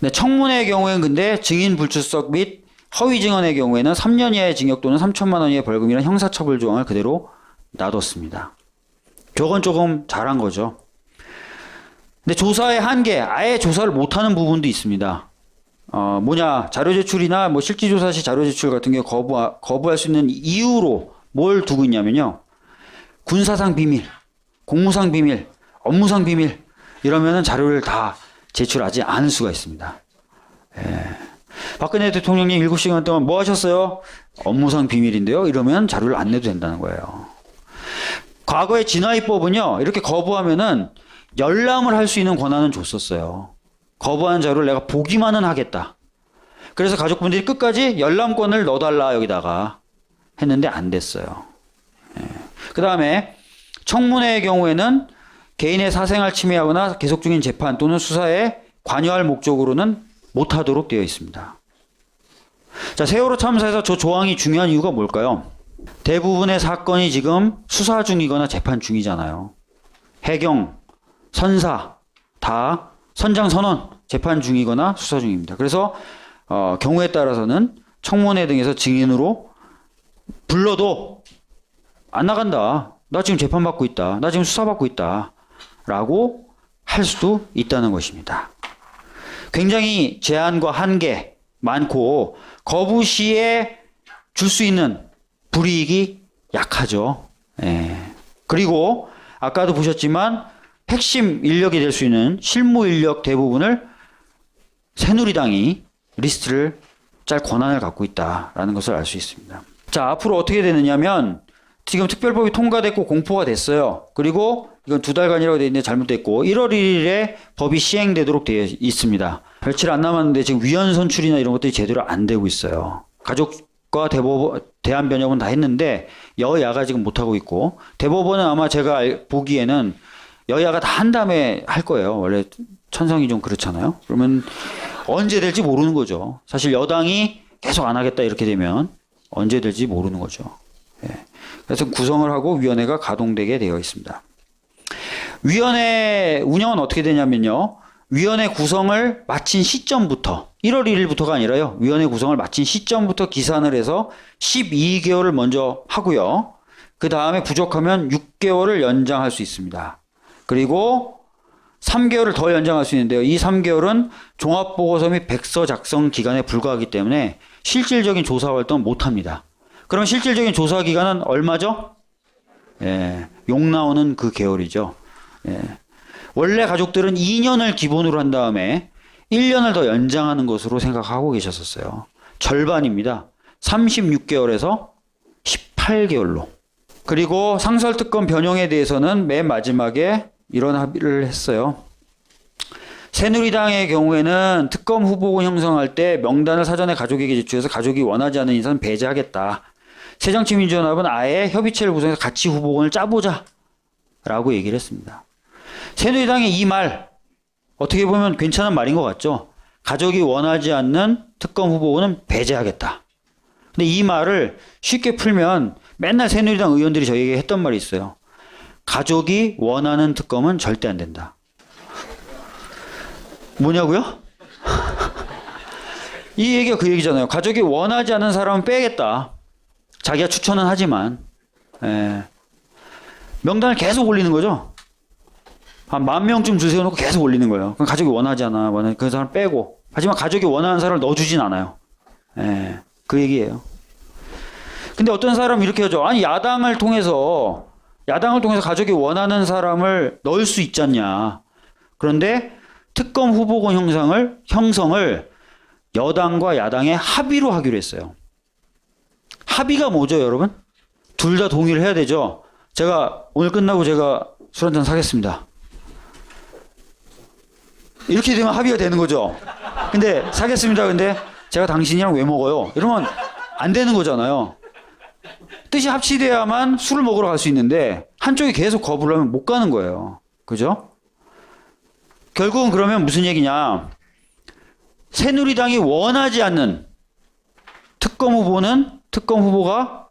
근데 청문회의 경우에는 근데 증인 불출석 및 허위 증언의 경우에는 3년 이하의 징역 또는 3천만 원 이하의 벌금이라는 형사처벌 조항을 그대로 놔뒀습니다. 저건 조금 잘한 거죠. 근데 조사의 한계, 아예 조사를 못하는 부분도 있습니다. 뭐냐, 자료 제출이나 뭐 실질조사 시 자료 제출 같은 경우 거부할 수 있는 이유로 뭘 두고 있냐면요. 군사상 비밀, 공무상 비밀, 업무상 비밀 이러면은 자료를 다 제출하지 않을 수가 있습니다. 박근혜 대통령님 7시간 동안 뭐 하셨어요? 업무상 비밀인데요. 이러면 자료를 안 내도 된다는 거예요. 과거의 진화입법은요. 이렇게 거부하면은 열람을 할 수 있는 권한은 줬었어요. 거부한 자료를 내가 보기만은 하겠다. 그래서 가족분들이 끝까지 열람권을 넣어달라 여기다가 했는데 안 됐어요. 그 다음에 청문회의 경우에는 개인의 사생활 침해하거나 계속 중인 재판 또는 수사에 관여할 목적으로는 못하도록 되어 있습니다. 자, 세월호 참사에서 저 조항이 중요한 이유가 뭘까요? 대부분의 사건이 지금 수사 중이거나 재판 중이잖아요. 해경, 선사 다 선장 선원 재판 중이거나 수사 중입니다. 그래서 경우에 따라서는 청문회 등에서 증인으로 불러도 안 나간다. 나 지금 재판받고 있다. 나 지금 수사받고 있다. 라고 할 수도 있다는 것입니다. 굉장히 제한과 한계 많고 거부 시에 줄 수 있는 불이익이 약하죠. 그리고 아까도 보셨지만 핵심 인력이 될 수 있는 실무 인력 대부분을 새누리당이 리스트를 짤 권한을 갖고 있다라는 것을 알 수 있습니다. 자, 앞으로 어떻게 되느냐면 지금 특별법이 통과됐고 공포가 됐어요. 그리고 이건 2달간이라고 되어 있는데 잘못됐고 1월 1일에 법이 시행되도록 되어 있습니다. 며칠 안 남았는데 지금 위헌 선출이나 이런 것들이 제대로 안 되고 있어요. 가족과 대한변협은 다 했는데 여야가 지금 못하고 있고 대법원은 아마 제가 보기에는 여야가 다 한 다음에 할 거예요. 원래 천성이 좀 그렇잖아요. 그러면 언제 될지 모르는 거죠. 사실 여당이 계속 안 하겠다 이렇게 되면 언제 될지 모르는 거죠. 그래서 구성을 하고 위원회가 가동되게 되어 있습니다. 위원회 운영은 어떻게 되냐면요. 위원회 구성을 마친 시점부터 1월 1일부터가 아니라요. 위원회 구성을 마친 시점부터 기산을 해서 12개월을 먼저 하고요. 그 다음에 부족하면 6개월을 연장할 수 있습니다. 그리고 3개월을 더 연장할 수 있는데요. 이 3개월은 종합보고서 및 백서 작성 기간에 불과하기 때문에 실질적인 조사 활동은 못합니다. 그럼 실질적인 조사 기간은 얼마죠? 욕 나오는 그 개월이죠. 원래 가족들은 2년을 기본으로 한 다음에 1년을 더 연장하는 것으로 생각하고 계셨었어요. 절반입니다. 36개월에서 18개월로. 그리고 상설특검 변형에 대해서는 맨 마지막에 이런 합의를 했어요. 새누리당의 경우에는 특검 후보군 형성할 때 명단을 사전에 가족에게 제출해서 가족이 원하지 않는 인사는 배제하겠다. 새정치민주연합은 아예 협의체를 구성해서 같이 후보군을 짜보자 라고 얘기를 했습니다. 새누리당의 이 말 어떻게 보면 괜찮은 말인 것 같죠. 가족이 원하지 않는 특검 후보군은 배제하겠다. 근데 이 말을 쉽게 풀면 맨날 새누리당 의원들이 저에게 했던 말이 있어요. 가족이 원하는 특검은 절대 안 된다. 뭐냐고요? 이 얘기가 그 얘기잖아요. 가족이 원하지 않는 사람은 빼겠다. 자기가 추천은 하지만 명단을 계속 올리는 거죠. 한 10,000명쯤 줄 세워놓고 계속 올리는 거예요. 그럼 가족이 원하지 않아. 그 사람 빼고. 하지만 가족이 원하는 사람을 넣어주진 않아요. 그 얘기예요. 근데 어떤 사람은 이렇게 하죠. 아니 야당을 통해서 가족이 원하는 사람을 넣을 수 있지 않냐. 그런데 특검 후보군 형성을 여당과 야당의 합의로 하기로 했어요. 합의가 뭐죠, 여러분? 둘 다 동의를 해야 되죠. 제가 오늘 끝나고 제가 술 한잔 사겠습니다. 이렇게 되면 합의가 되는 거죠. 근데 사겠습니다. 근데 제가 당신이랑 왜 먹어요? 이러면 안 되는 거잖아요. 뜻이 합치돼야만 술을 먹으러 갈 수 있는데 한쪽이 계속 거부를 하면 못 가는 거예요. 그죠? 결국은 그러면 무슨 얘기냐? 새누리당이 원하지 않는 특검 후보가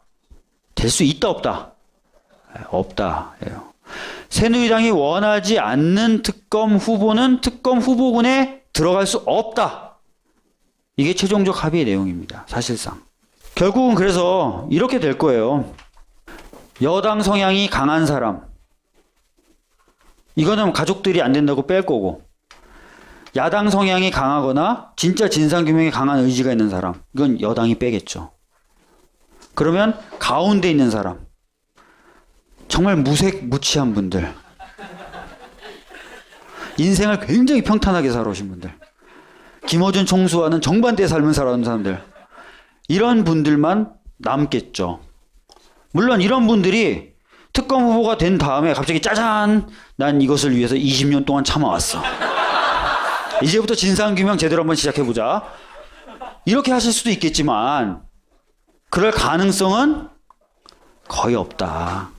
될 수 있다, 없다? 없다. 새누리당이 원하지 않는 특검 후보는 특검 후보군에 들어갈 수 없다. 이게 최종적 합의의 내용입니다. 사실상. 결국은 그래서 이렇게 될 거예요. 여당 성향이 강한 사람. 이거는 가족들이 안 된다고 뺄 거고. 야당 성향이 강하거나 진짜 진상규명에 강한 의지가 있는 사람. 이건 여당이 빼겠죠. 그러면 가운데 있는 사람. 정말 무색무취한 분들. 인생을 굉장히 평탄하게 살아오신 분들. 김어준 총수와는 정반대의 삶을 살아온 사람들. 이런 분들만 남겠죠. 물론 이런 분들이 특검 후보가 된 다음에 갑자기 짜잔! 난 이것을 위해서 20년 동안 참아왔어. 이제부터 진상규명 제대로 한번 시작해보자. 이렇게 하실 수도 있겠지만 그럴 가능성은 거의 없다.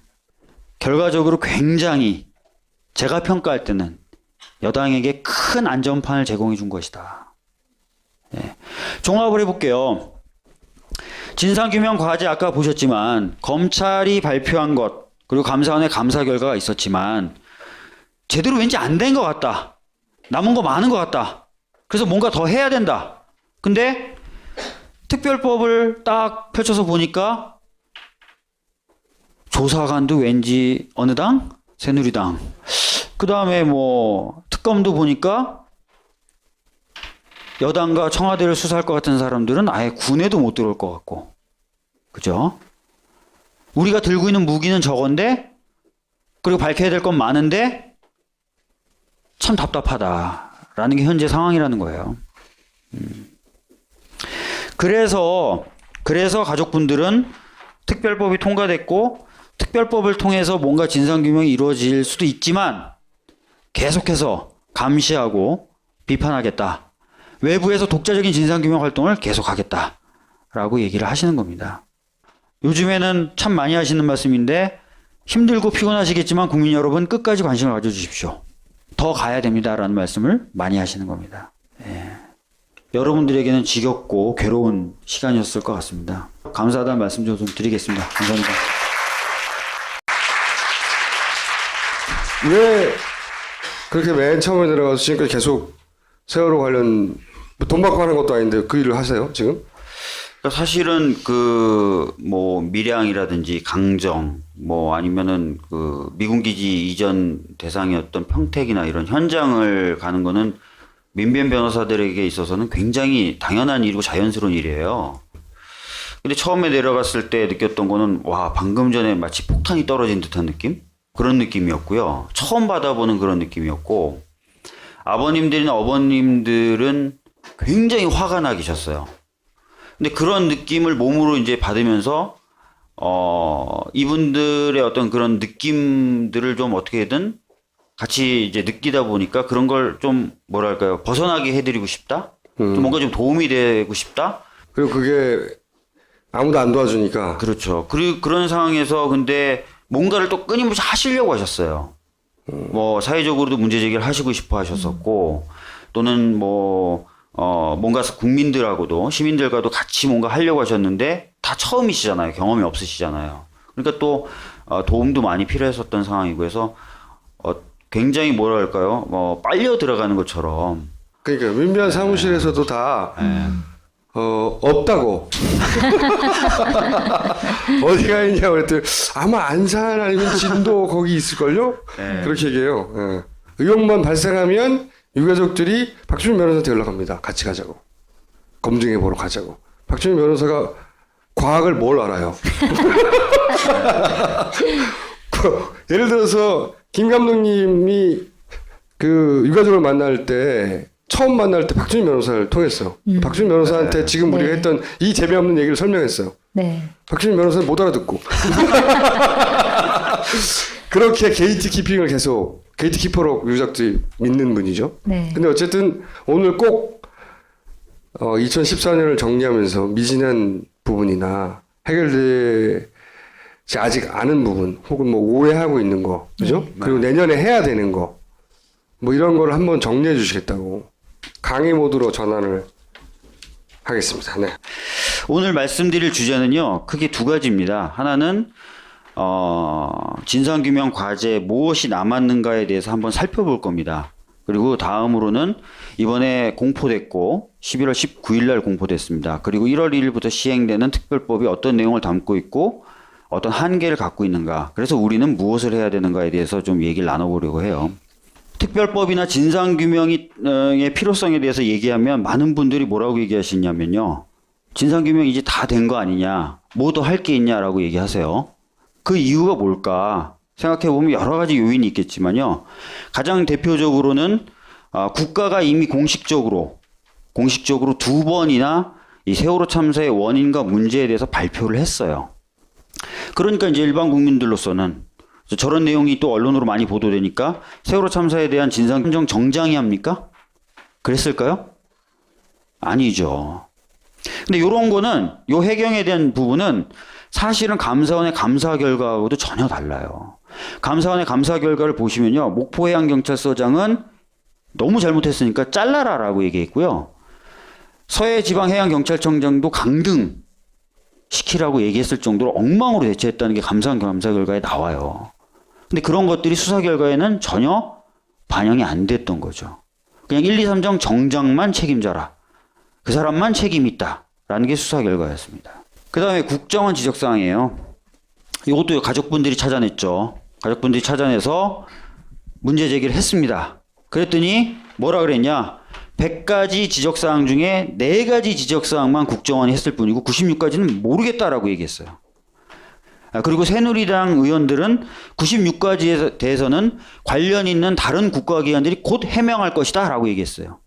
결과적으로 굉장히 제가 평가할 때는 여당에게 큰 안전판을 제공해 준 것이다. 예. 종합을 해볼게요. 진상규명 과제 아까 보셨지만 검찰이 발표한 것 그리고 감사원의 감사 결과가 있었지만 제대로 왠지 안 된 것 같다. 남은 거 많은 것 같다. 그래서 뭔가 더 해야 된다. 근데 특별법을 딱 펼쳐서 보니까 조사관도 왠지 어느 당? 새누리당. 그 다음에 뭐 특검도 보니까 여당과 청와대를 수사할 것 같은 사람들은 아예 군에도 못 들어올 것 같고. 그죠? 우리가 들고 있는 무기는 적은데 그리고 밝혀야 될 건 많은데 참 답답하다라는 게 현재 상황이라는 거예요. 그래서 가족분들은 특별법이 통과됐고 특별법을 통해서 뭔가 진상규명이 이루어질 수도 있지만 계속해서 감시하고 비판하겠다. 외부에서 독자적인 진상규명 활동을 계속하겠다라고 얘기를 하시는 겁니다. 요즘에는 참 많이 하시는 말씀인데 힘들고 피곤하시겠지만 국민 여러분 끝까지 관심을 가져주십시오. 더 가야 됩니다라는 말씀을 많이 하시는 겁니다. 예. 여러분들에게는 지겹고 괴로운 시간이었을 것 같습니다. 감사하다는 말씀 좀 드리겠습니다. 감사합니다. 왜 그렇게 맨 처음에 들어가서 지금까지 계속 세월호 관련 돈 받고 하는 것도 아닌데 그 일을 하세요 지금? 그러니까 사실은 그 뭐 밀양이라든지 강정 뭐 아니면은 그 미군 기지 이전 대상이었던 평택이나 이런 현장을 가는 거는 민변 변호사들에게 있어서는 굉장히 당연한 일이고 자연스러운 일이에요. 근데 처음에 내려갔을 때 느꼈던 거는 와 방금 전에 마치 폭탄이 떨어진 듯한 느낌? 그런 느낌이었고요. 처음 받아보는 그런 느낌이었고 아버님들이나 어머님들은 굉장히 화가 나 계셨어요. 근데 그런 느낌을 몸으로 이제 받으면서 이분들의 어떤 그런 느낌들을 좀 어떻게든 같이 이제 느끼다 보니까 그런 걸 좀 뭐랄까요 벗어나게 해드리고 싶다. 좀 뭔가 좀 도움이 되고 싶다. 그리고 그게 아무도 안 도와주니까. 그렇죠. 그리고 그런 상황에서 근데 뭔가를 또 끊임없이 하시려고 하셨어요. 뭐 사회적으로도 문제 제기를 하시고 싶어 하셨었고 또는 뭐 뭔가 국민들하고도 시민들과도 같이 뭔가 하려고 하셨는데 다 처음이시잖아요. 경험이 없으시잖아요. 그러니까 또 도움도 많이 필요했었던 상황이고 해서 굉장히 뭐랄까요? 빨려 들어가는 것처럼. 그러니까 민변 사무실에서도 다 없다고. 어디가 있냐고 그랬더니 아마 안산 아니면 진도 거기 있을걸요? 네. 그렇게 얘기해요. 예. 의혹만 발생하면 유가족들이 박주민 변호사한테 연락합니다. 같이 가자고. 검증해 보러 가자고. 박주민 변호사가 과학을 뭘 알아요? 예를 들어서 김 감독님이 그 유가족을 만날 때 처음 만날 때 박주민 변호사를 통했어요. 박주민 변호사한테 지금 우리가 했던 이 재미없는 얘기를 설명했어요. 네. 박주민 변호사는 못 알아듣고. 그렇게 게이트키핑을 계속 게이트키퍼로 유가족들이 믿는 분이죠. 네. 근데 어쨌든 오늘 꼭 2014년을 정리하면서 미진한 부분이나 해결되지 아직 아는 부분 혹은 뭐 오해하고 있는 거, 그죠? 그리고 내년에 해야 되는 거, 뭐 이런 거를 한번 정리해 주시겠다고 강의 모드로 전환을 하겠습니다. 네. 오늘 말씀드릴 주제는요, 크게 두 가지입니다. 하나는 진상규명 과제 무엇이 남았는가에 대해서 한번 살펴볼 겁니다. 그리고 다음으로는 이번에 공포됐고 11월 19일 날 공포됐습니다. 그리고 1월 1일부터 시행되는 특별법이 어떤 내용을 담고 있고 어떤 한계를 갖고 있는가, 그래서 우리는 무엇을 해야 되는가에 대해서 좀 얘기를 나눠보려고 해요. 특별법이나 진상규명의 필요성에 대해서 얘기하면 많은 분들이 뭐라고 얘기하시냐면요, 진상규명 이제 다 된 거 아니냐, 뭐 더 할 게 있냐라고 얘기하세요. 그 이유가 뭘까 생각해보면 여러 가지 요인이 있겠지만요, 가장 대표적으로는 국가가 이미 공식적으로 두 번이나 이 세월호 참사의 원인과 문제에 대해서 발표를 했어요. 그러니까 이제 일반 국민들로서는 저런 내용이 또 언론으로 많이 보도되니까 세월호 참사에 대한 진상규명 정장이 합니까? 그랬을까요? 아니죠. 근데 요런 거는, 요 해경에 대한 부분은 사실은 감사원의 감사 결과하고도 전혀 달라요. 감사원의 감사 결과를 보시면요, 목포해양경찰서장은 너무 잘못했으니까 잘라라라고 얘기했고요, 서해지방해양경찰청장도 강등 시키라고 얘기했을 정도로 엉망으로 대처했다는 게 감사원 감사 결과에 나와요. 근데 그런 것들이 수사 결과에는 전혀 반영이 안 됐던 거죠. 그냥 1, 2, 3정 정장만 책임져라, 그 사람만 책임이 있다라는 게 수사 결과였습니다. 그 다음에 국정원 지적사항이에요. 이것도 가족분들이 찾아냈죠. 가족분들이 찾아내서 문제 제기를 했습니다. 그랬더니 뭐라 그랬냐, 100가지 지적사항 중에 4가지 지적사항만 국정원이 했을 뿐이고 96가지는 모르겠다라고 얘기했어요. 그리고 새누리당 의원들은 96가지에 대해서는 관련 있는 다른 국가기관들이 곧 해명할 것이다 라고 얘기했어요.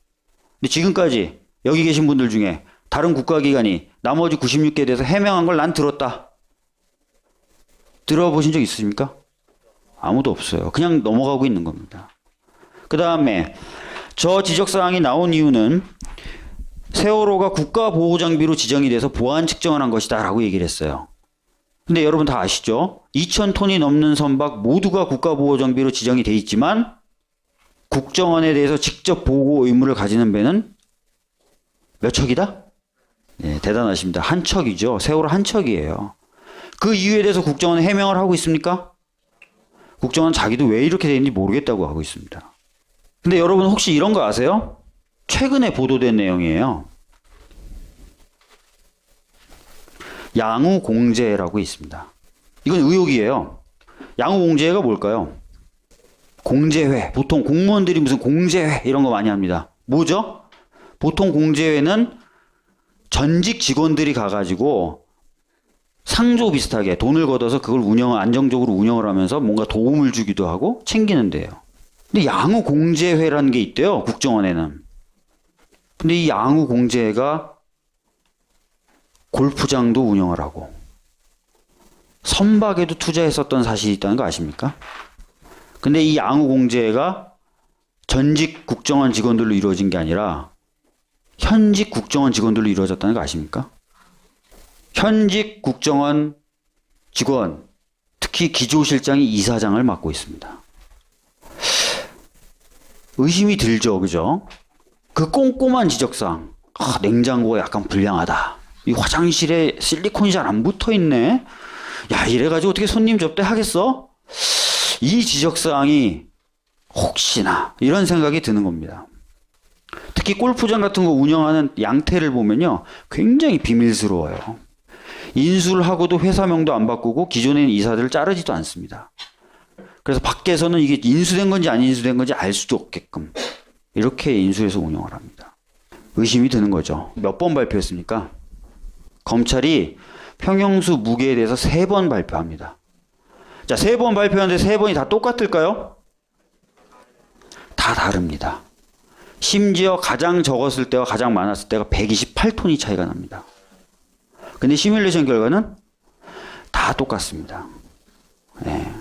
근데 지금까지 여기 계신 분들 중에 다른 국가기관이 나머지 96개에 대해서 해명한 걸 난 들었다, 들어보신 적 있으십니까? 아무도 없어요. 그냥 넘어가고 있는 겁니다. 그 다음에 저 지적사항이 나온 이유는 세월호가 국가보호장비로 지정이 돼서 보안 측정을 한 것이다 라고 얘기를 했어요. 근데 여러분 다 아시죠? 2,000톤이 넘는 선박 모두가 국가보호장비로 지정이 돼 있지만 국정원에 대해서 직접 보고 의무를 가지는 배는 몇 척이다? 네, 대단하십니다. 한 척이죠. 세월호 한 척이에요. 그 이유에 대해서 국정원은 해명을 하고 있습니까? 국정원은 자기도 왜 이렇게 되는지 모르겠다고 하고 있습니다. 근데 여러분 혹시 이런 거 아세요? 최근에 보도된 내용이에요. 양우공제라고 있습니다. 이건 의혹이에요. 양우공제가 뭘까요? 공제회. 보통 공무원들이 무슨 공제회 이런 거 많이 합니다. 뭐죠? 보통 공제회는 전직 직원들이 가가지고 상조 비슷하게 돈을 걷어서 그걸 안정적으로 운영을 하면서 뭔가 도움을 주기도 하고 챙기는 데요. 근데 양우공제회라는 게 있대요, 국정원에는. 근데 이 양우공제회가 골프장도 운영을 하고 선박에도 투자했었던 사실이 있다는 거 아십니까? 근데 이 양우공제회가 전직 국정원 직원들로 이루어진 게 아니라 현직 국정원 직원들로 이루어졌다는 거 아십니까? 현직 국정원 직원, 특히 기조실장이 이사장을 맡고 있습니다. 의심이 들죠, 그죠? 그 꼼꼼한 지적사항, 냉장고가 약간 불량하다, 이 화장실에 실리콘이 잘 안 붙어 있네, 야 이래가지고 어떻게 손님 접대하겠어? 이 지적사항이 혹시나 이런 생각이 드는 겁니다. 특히 골프장 같은 거 운영하는 양태를 보면요, 굉장히 비밀스러워요. 인수를 하고도 회사명도 안 바꾸고 기존에 있는 이사들을 자르지도 않습니다. 그래서 밖에서는 이게 인수된 건지 안 인수된 건지 알 수도 없게끔 이렇게 인수해서 운영을 합니다. 의심이 드는 거죠. 몇 번 발표했습니까? 검찰이 평형수 무게에 대해서 3번 발표합니다. 자, 3번 발표하는데 3번이 다 똑같을까요? 다 다릅니다. 심지어 가장 적었을 때와 가장 많았을 때가 128톤이 차이가 납니다. 근데 시뮬레이션 결과는 다 똑같습니다. 네.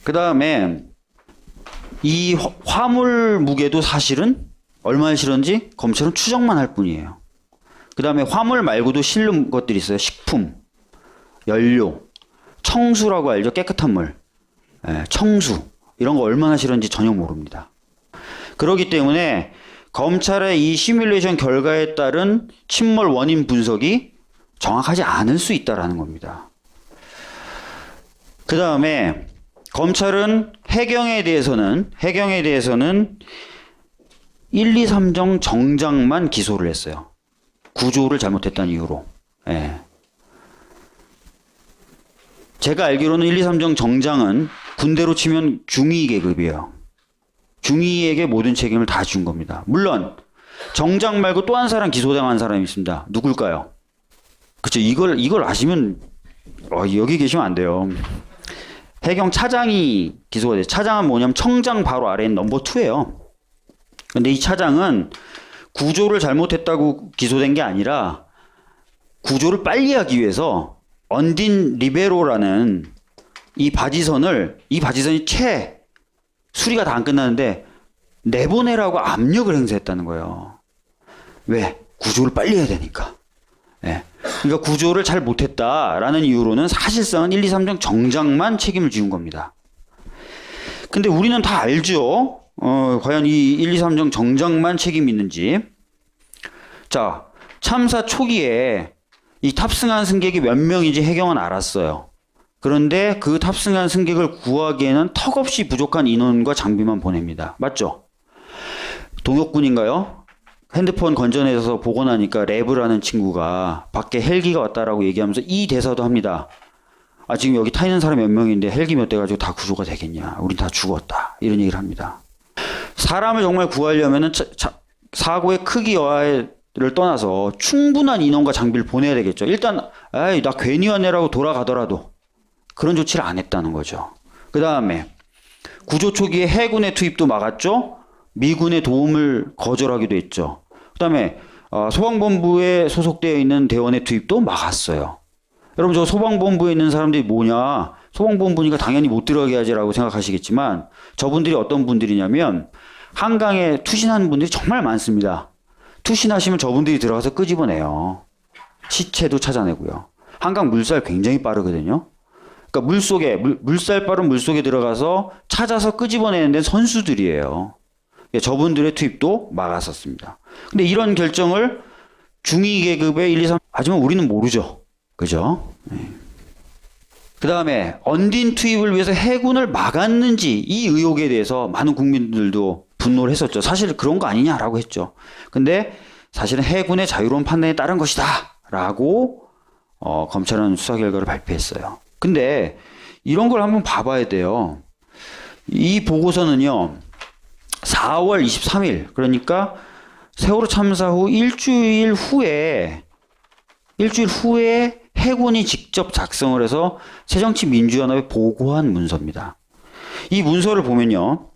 그 다음에 이 화물 무게도 사실은 얼마나 실었는지 검찰은 추정만 할 뿐이에요. 그 다음에 화물 말고도 실는 것들이 있어요. 식품, 연료, 청수라고 알죠? 깨끗한 물. 예, 청수. 이런 거 얼마나 실었는지 전혀 모릅니다. 그렇기 때문에 검찰의 이 시뮬레이션 결과에 따른 침몰 원인 분석이 정확하지 않을 수 있다라는 겁니다. 그 다음에 검찰은 해경에 대해서는 1, 2, 3정 정장만 기소를 했어요. 구조를 잘못했다는 이유로. 예. 제가 알기로는 1, 2, 3정 정장은 군대로 치면 중위 계급이에요. 중위에게 모든 책임을 다 준 겁니다. 물론 정장 말고 또 한 사람 기소당한 사람이 있습니다. 누굴까요? 그쵸? 이걸 아시면 여기 계시면 안 돼요. 해경 차장이 기소가 돼요. 차장은 뭐냐면 청장 바로 아래인 넘버 2예요. 근데 이 차장은 구조를 잘못했다고 기소된 게 아니라 구조를 빨리 하기 위해서 언딘 리베로라는 이 바지선이 수리가 다 안 끝나는데 내보내라고 압력을 행사했다는 거예요. 왜? 구조를 빨리 해야 되니까. 예. 그러니까 구조를 잘 못했다라는 이유로는 사실상은 1, 2, 3정 정장만 책임을 지운 겁니다. 근데 우리는 다 알죠. 과연 이 1, 2, 3정 정장만 책임이 있는지. 자, 참사 초기에 이 탑승한 승객이 몇 명인지 해경은 알았어요. 그런데 그 탑승한 승객을 구하기에는 턱없이 부족한 인원과 장비만 보냅니다. 맞죠? 동혁군인가요? 핸드폰 건져내서 보고 나니까 랩을 친구가 밖에 헬기가 왔다라고 얘기하면서 이 대사도 합니다. 아, 지금 여기 타 있는 사람 몇 명인데 헬기 몇 대 가지고 다 구조가 되겠냐. 우린 다 죽었다. 이런 얘기를 합니다. 사람을 정말 구하려면은 사고의 크기 여하를 떠나서 충분한 인원과 장비를 보내야 되겠죠. 일단 나 괜히 왔네라고 돌아가더라도 그런 조치를 안 했다는 거죠. 그 다음에 구조 초기에 해군의 투입도 막았죠. 미군의 도움을 거절하기도 했죠. 그 다음에 소방본부에 소속되어 있는 대원의 투입도 막았어요. 여러분, 저 소방본부에 있는 사람들이 뭐냐? 소방본부니까 당연히 못 들어가게 하지라고 생각하시겠지만 저분들이 어떤 분들이냐면 한강에 투신하는 분들이 정말 많습니다. 투신하시면 저분들이 들어가서 끄집어내요. 시체도 찾아내고요. 한강 물살 굉장히 빠르거든요. 그러니까 물살 빠른 물속에 들어가서 찾아서 끄집어내는 데는 선수들이에요. 저분들의 투입도 막았었습니다. 근데 이런 결정을 중위 계급의 1, 2, 3 하지만 우리는 모르죠. 그죠? 네. 그 다음에 언딘 투입을 위해서 해군을 막았는지 이 의혹에 대해서 많은 국민들도 분노를 했었죠. 사실 그런 거 아니냐라고 했죠. 근데 사실은 해군의 자유로운 판단에 따른 것이다 라고 검찰은 수사 결과를 발표했어요. 근데 이런 걸 한번 봐봐야 돼요. 이 보고서는요 4월 23일 그러니까 세월호 참사 후 일주일 후에 해군이 직접 작성을 해서 새정치민주연합에 보고한 문서입니다. 이 문서를 보면요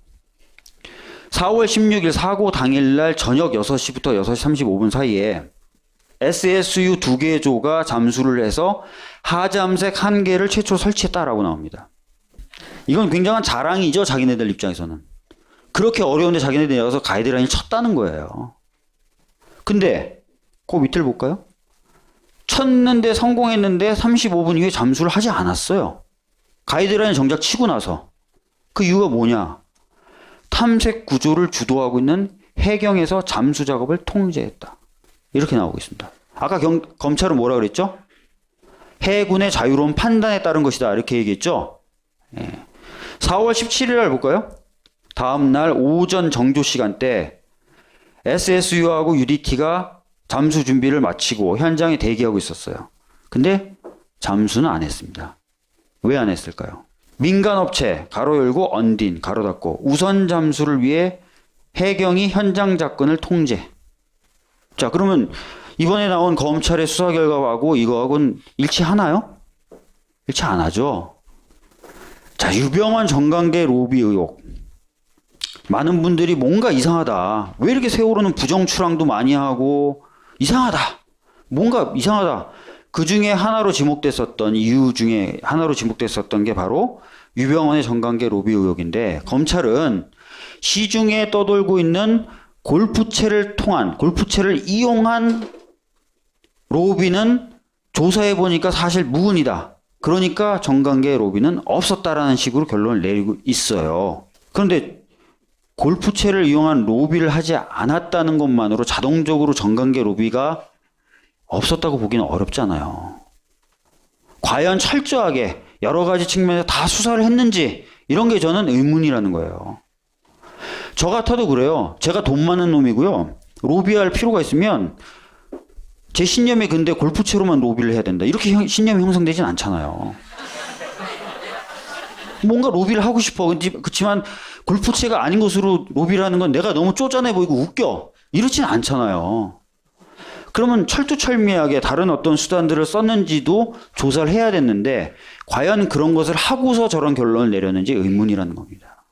4월 16일 사고 당일날 저녁 6시부터 6시 35분 사이에 SSU 2개의 조가 잠수를 해서 하잠색 1개를 최초로 설치했다라고 나옵니다. 이건 굉장한 자랑이죠. 자기네들 입장에서는. 그렇게 어려운데 자기네들이 여기서 가이드라인을 쳤다는 거예요. 근데 그 밑을 볼까요? 쳤는데 성공했는데 35분 이후에 잠수를 하지 않았어요. 가이드라인을 정작 치고 나서. 그 이유가 뭐냐? 탐색 구조를 주도하고 있는 해경에서 잠수 작업을 통제했다. 이렇게 나오고 있습니다. 아까 검찰은 뭐라 그랬죠? 해군의 자유로운 판단에 따른 것이다. 이렇게 얘기했죠? 예. 4월 17일 날 볼까요? 다음 날 오전 정조 시간대 SSU하고 UDT가 잠수 준비를 마치고 현장에 대기하고 있었어요. 근데 잠수는 안 했습니다. 왜 안 했을까요? 민간업체 가로 열고 언딘 가로 닫고 우선 잠수를 위해 해경이 현장 접근을 통제. 자, 그러면 이번에 나온 검찰의 수사 결과하고 이거하고는 일치하나요? 일치 안 하죠. 자, 유병헌 정관계 로비 의혹. 많은 분들이 뭔가 이상하다. 왜 이렇게 세월호는 부정추랑도 많이 하고 이상하다. 뭔가 이상하다. 그 중에 하나로 지목됐었던 이유 중에 하나로 지목됐었던 게 바로 유병헌의 정관계 로비 의혹인데 검찰은 시중에 떠돌고 있는 골프채를 이용한 로비는 조사해 보니까 사실 무근이다. 그러니까 정관계 로비는 없었다라는 식으로 결론을 내리고 있어요. 그런데 골프채를 이용한 로비를 하지 않았다는 것만으로 자동적으로 정관계 로비가 없었다고 보기는 어렵잖아요. 과연 철저하게 여러 가지 측면에서 다 수사를 했는지 이런 게 저는 의문이라는 거예요. 저 같아도 그래요. 제가 돈 많은 놈이고요. 로비할 필요가 있으면 제 신념이 근데 골프채로만 로비를 해야 된다. 이렇게 신념이 형성되진 않잖아요. 뭔가 로비를 하고 싶어. 그렇지만 골프채가 아닌 것으로 로비를 하는 건 내가 너무 쪼잔해 보이고 웃겨. 이렇진 않잖아요. 그러면 철두철미하게 다른 어떤 수단들을 썼는지도 조사를 해야 됐는데 과연 그런 것을 하고서 저런 결론을 내렸는지 의문이라는 겁니다.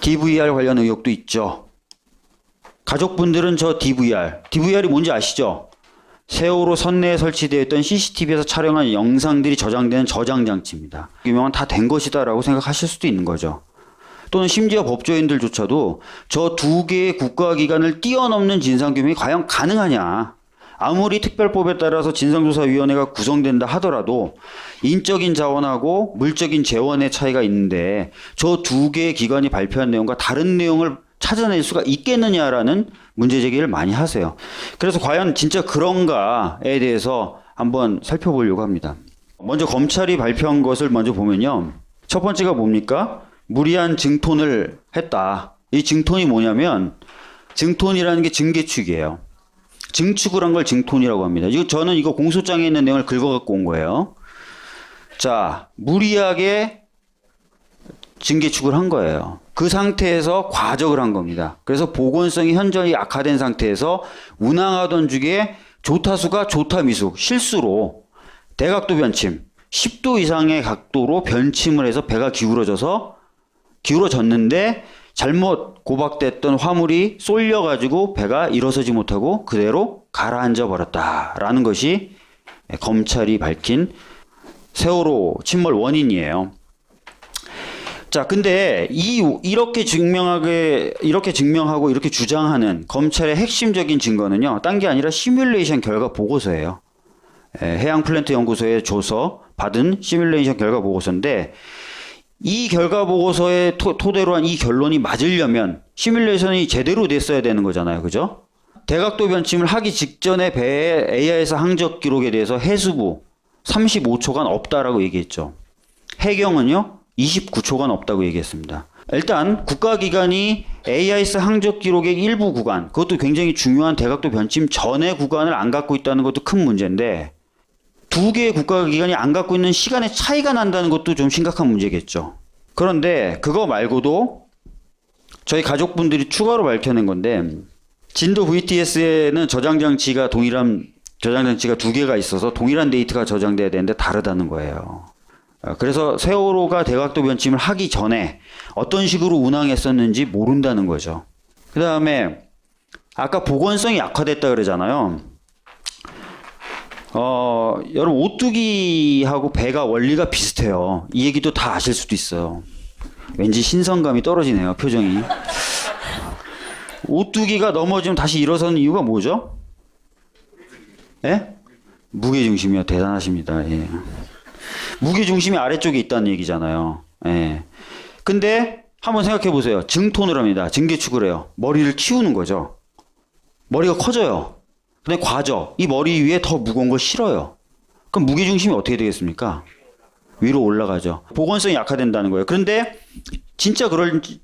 DVR 관련 의혹도 있죠. 가족분들은 저 DVR이 뭔지 아시죠? 세월호 선내에 설치되어 있던 CCTV에서 촬영한 영상들이 저장되는 저장 장치입니다. 유명한 다 된 것이다라고 생각하실 수도 있는 거죠. 또는 심지어 법조인들조차도 저 두 개의 국가기관을 뛰어넘는 진상규명이 과연 가능하냐. 아무리 특별법에 따라서 진상조사위원회가 구성된다 하더라도 인적인 자원하고 물적인 재원의 차이가 있는데 저 두 개의 기관이 발표한 내용과 다른 내용을 찾아낼 수가 있겠느냐라는 문제 제기를 많이 하세요. 그래서 과연 진짜 그런가에 대해서 한번 살펴보려고 합니다. 먼저 검찰이 발표한 것을 먼저 보면요. 첫 번째가 뭡니까? 무리한 증톤을 했다. 이 증톤이 뭐냐면 증톤이라는 게 증개축이에요. 증축을 한 걸 증톤이라고 합니다. 저는 이거 공소장에 있는 내용을 긁어갖고 온 거예요. 자, 무리하게 증개축을 한 거예요. 그 상태에서 과적을 한 겁니다. 그래서 보건성이 현저히 악화된 상태에서 운항하던 중에 조타수가 조타미숙, 실수로 대각도 변침, 10도 이상의 각도로 변침을 해서 배가 기울어졌는데 잘못 고박됐던 화물이 쏠려가지고 배가 일어서지 못하고 그대로 가라앉아 버렸다라는 것이 검찰이 밝힌 세월호 침몰 원인이에요. 자, 근데 이렇게 증명하고 이렇게 주장하는 검찰의 핵심적인 증거는요, 딴 게 아니라 시뮬레이션 결과 보고서예요. 해양플랜트 연구소에 줘서 받은 시뮬레이션 결과 보고서인데, 이 결과 보고서에 토대로 한 이 결론이 맞으려면 시뮬레이션이 제대로 됐어야 되는 거잖아요. 그죠? 대각도 변침을 하기 직전에 배의 AIS 항적 기록에 대해서 해수부 35초간 없다라고 얘기했죠. 해경은요, 29초간 없다고 얘기했습니다. 일단 국가기관이 AIS 항적 기록의 일부 구간, 그것도 굉장히 중요한 대각도 변침 전의 구간을 안 갖고 있다는 것도 큰 문제인데 두 개의 국가기관이 안 갖고 있는 시간의 차이가 난다는 것도 좀 심각한 문제겠죠. 그런데 그거 말고도 저희 가족분들이 추가로 밝혀낸 건데 진도 VTS에는 저장장치가 두 개가 있어서 동일한 데이터가 저장돼야 되는데 다르다는 거예요. 그래서 세월호가 대각도 변침을 하기 전에 어떤 식으로 운항했었는지 모른다는 거죠. 그 다음에 아까 보건성이 약화됐다 그러잖아요. 여러분 오뚜기하고 배가 원리가 비슷해요. 이 얘기도 다 아실 수도 있어요. 왠지 신선감이 떨어지네요, 표정이. 오뚜기가 넘어지면 다시 일어서는 이유가 뭐죠? 예? 무게중심이요. 대단하십니다. 예. 무게중심이 아래쪽에 있다는 얘기잖아요. 예. 근데 한번 생각해 보세요. 증톤을 합니다. 증개축을 해요. 머리를 키우는 거죠. 머리가 커져요. 근데 과적. 이 머리 위에 더 무거운 걸 실어요. 그럼 무게중심이 어떻게 되겠습니까? 위로 올라가죠. 보건성이 약화된다는 거예요. 그런데 진짜 그런지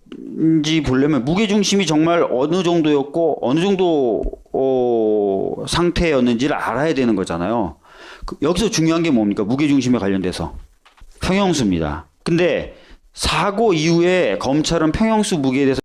보려면 무게중심이 정말 어느 정도였고 어느 정도 상태였는지를 알아야 되는 거잖아요. 여기서 중요한 게 뭡니까? 무게중심에 관련돼서 평형수입니다. 근데 사고 이후에 검찰은 평형수 무게에 대해서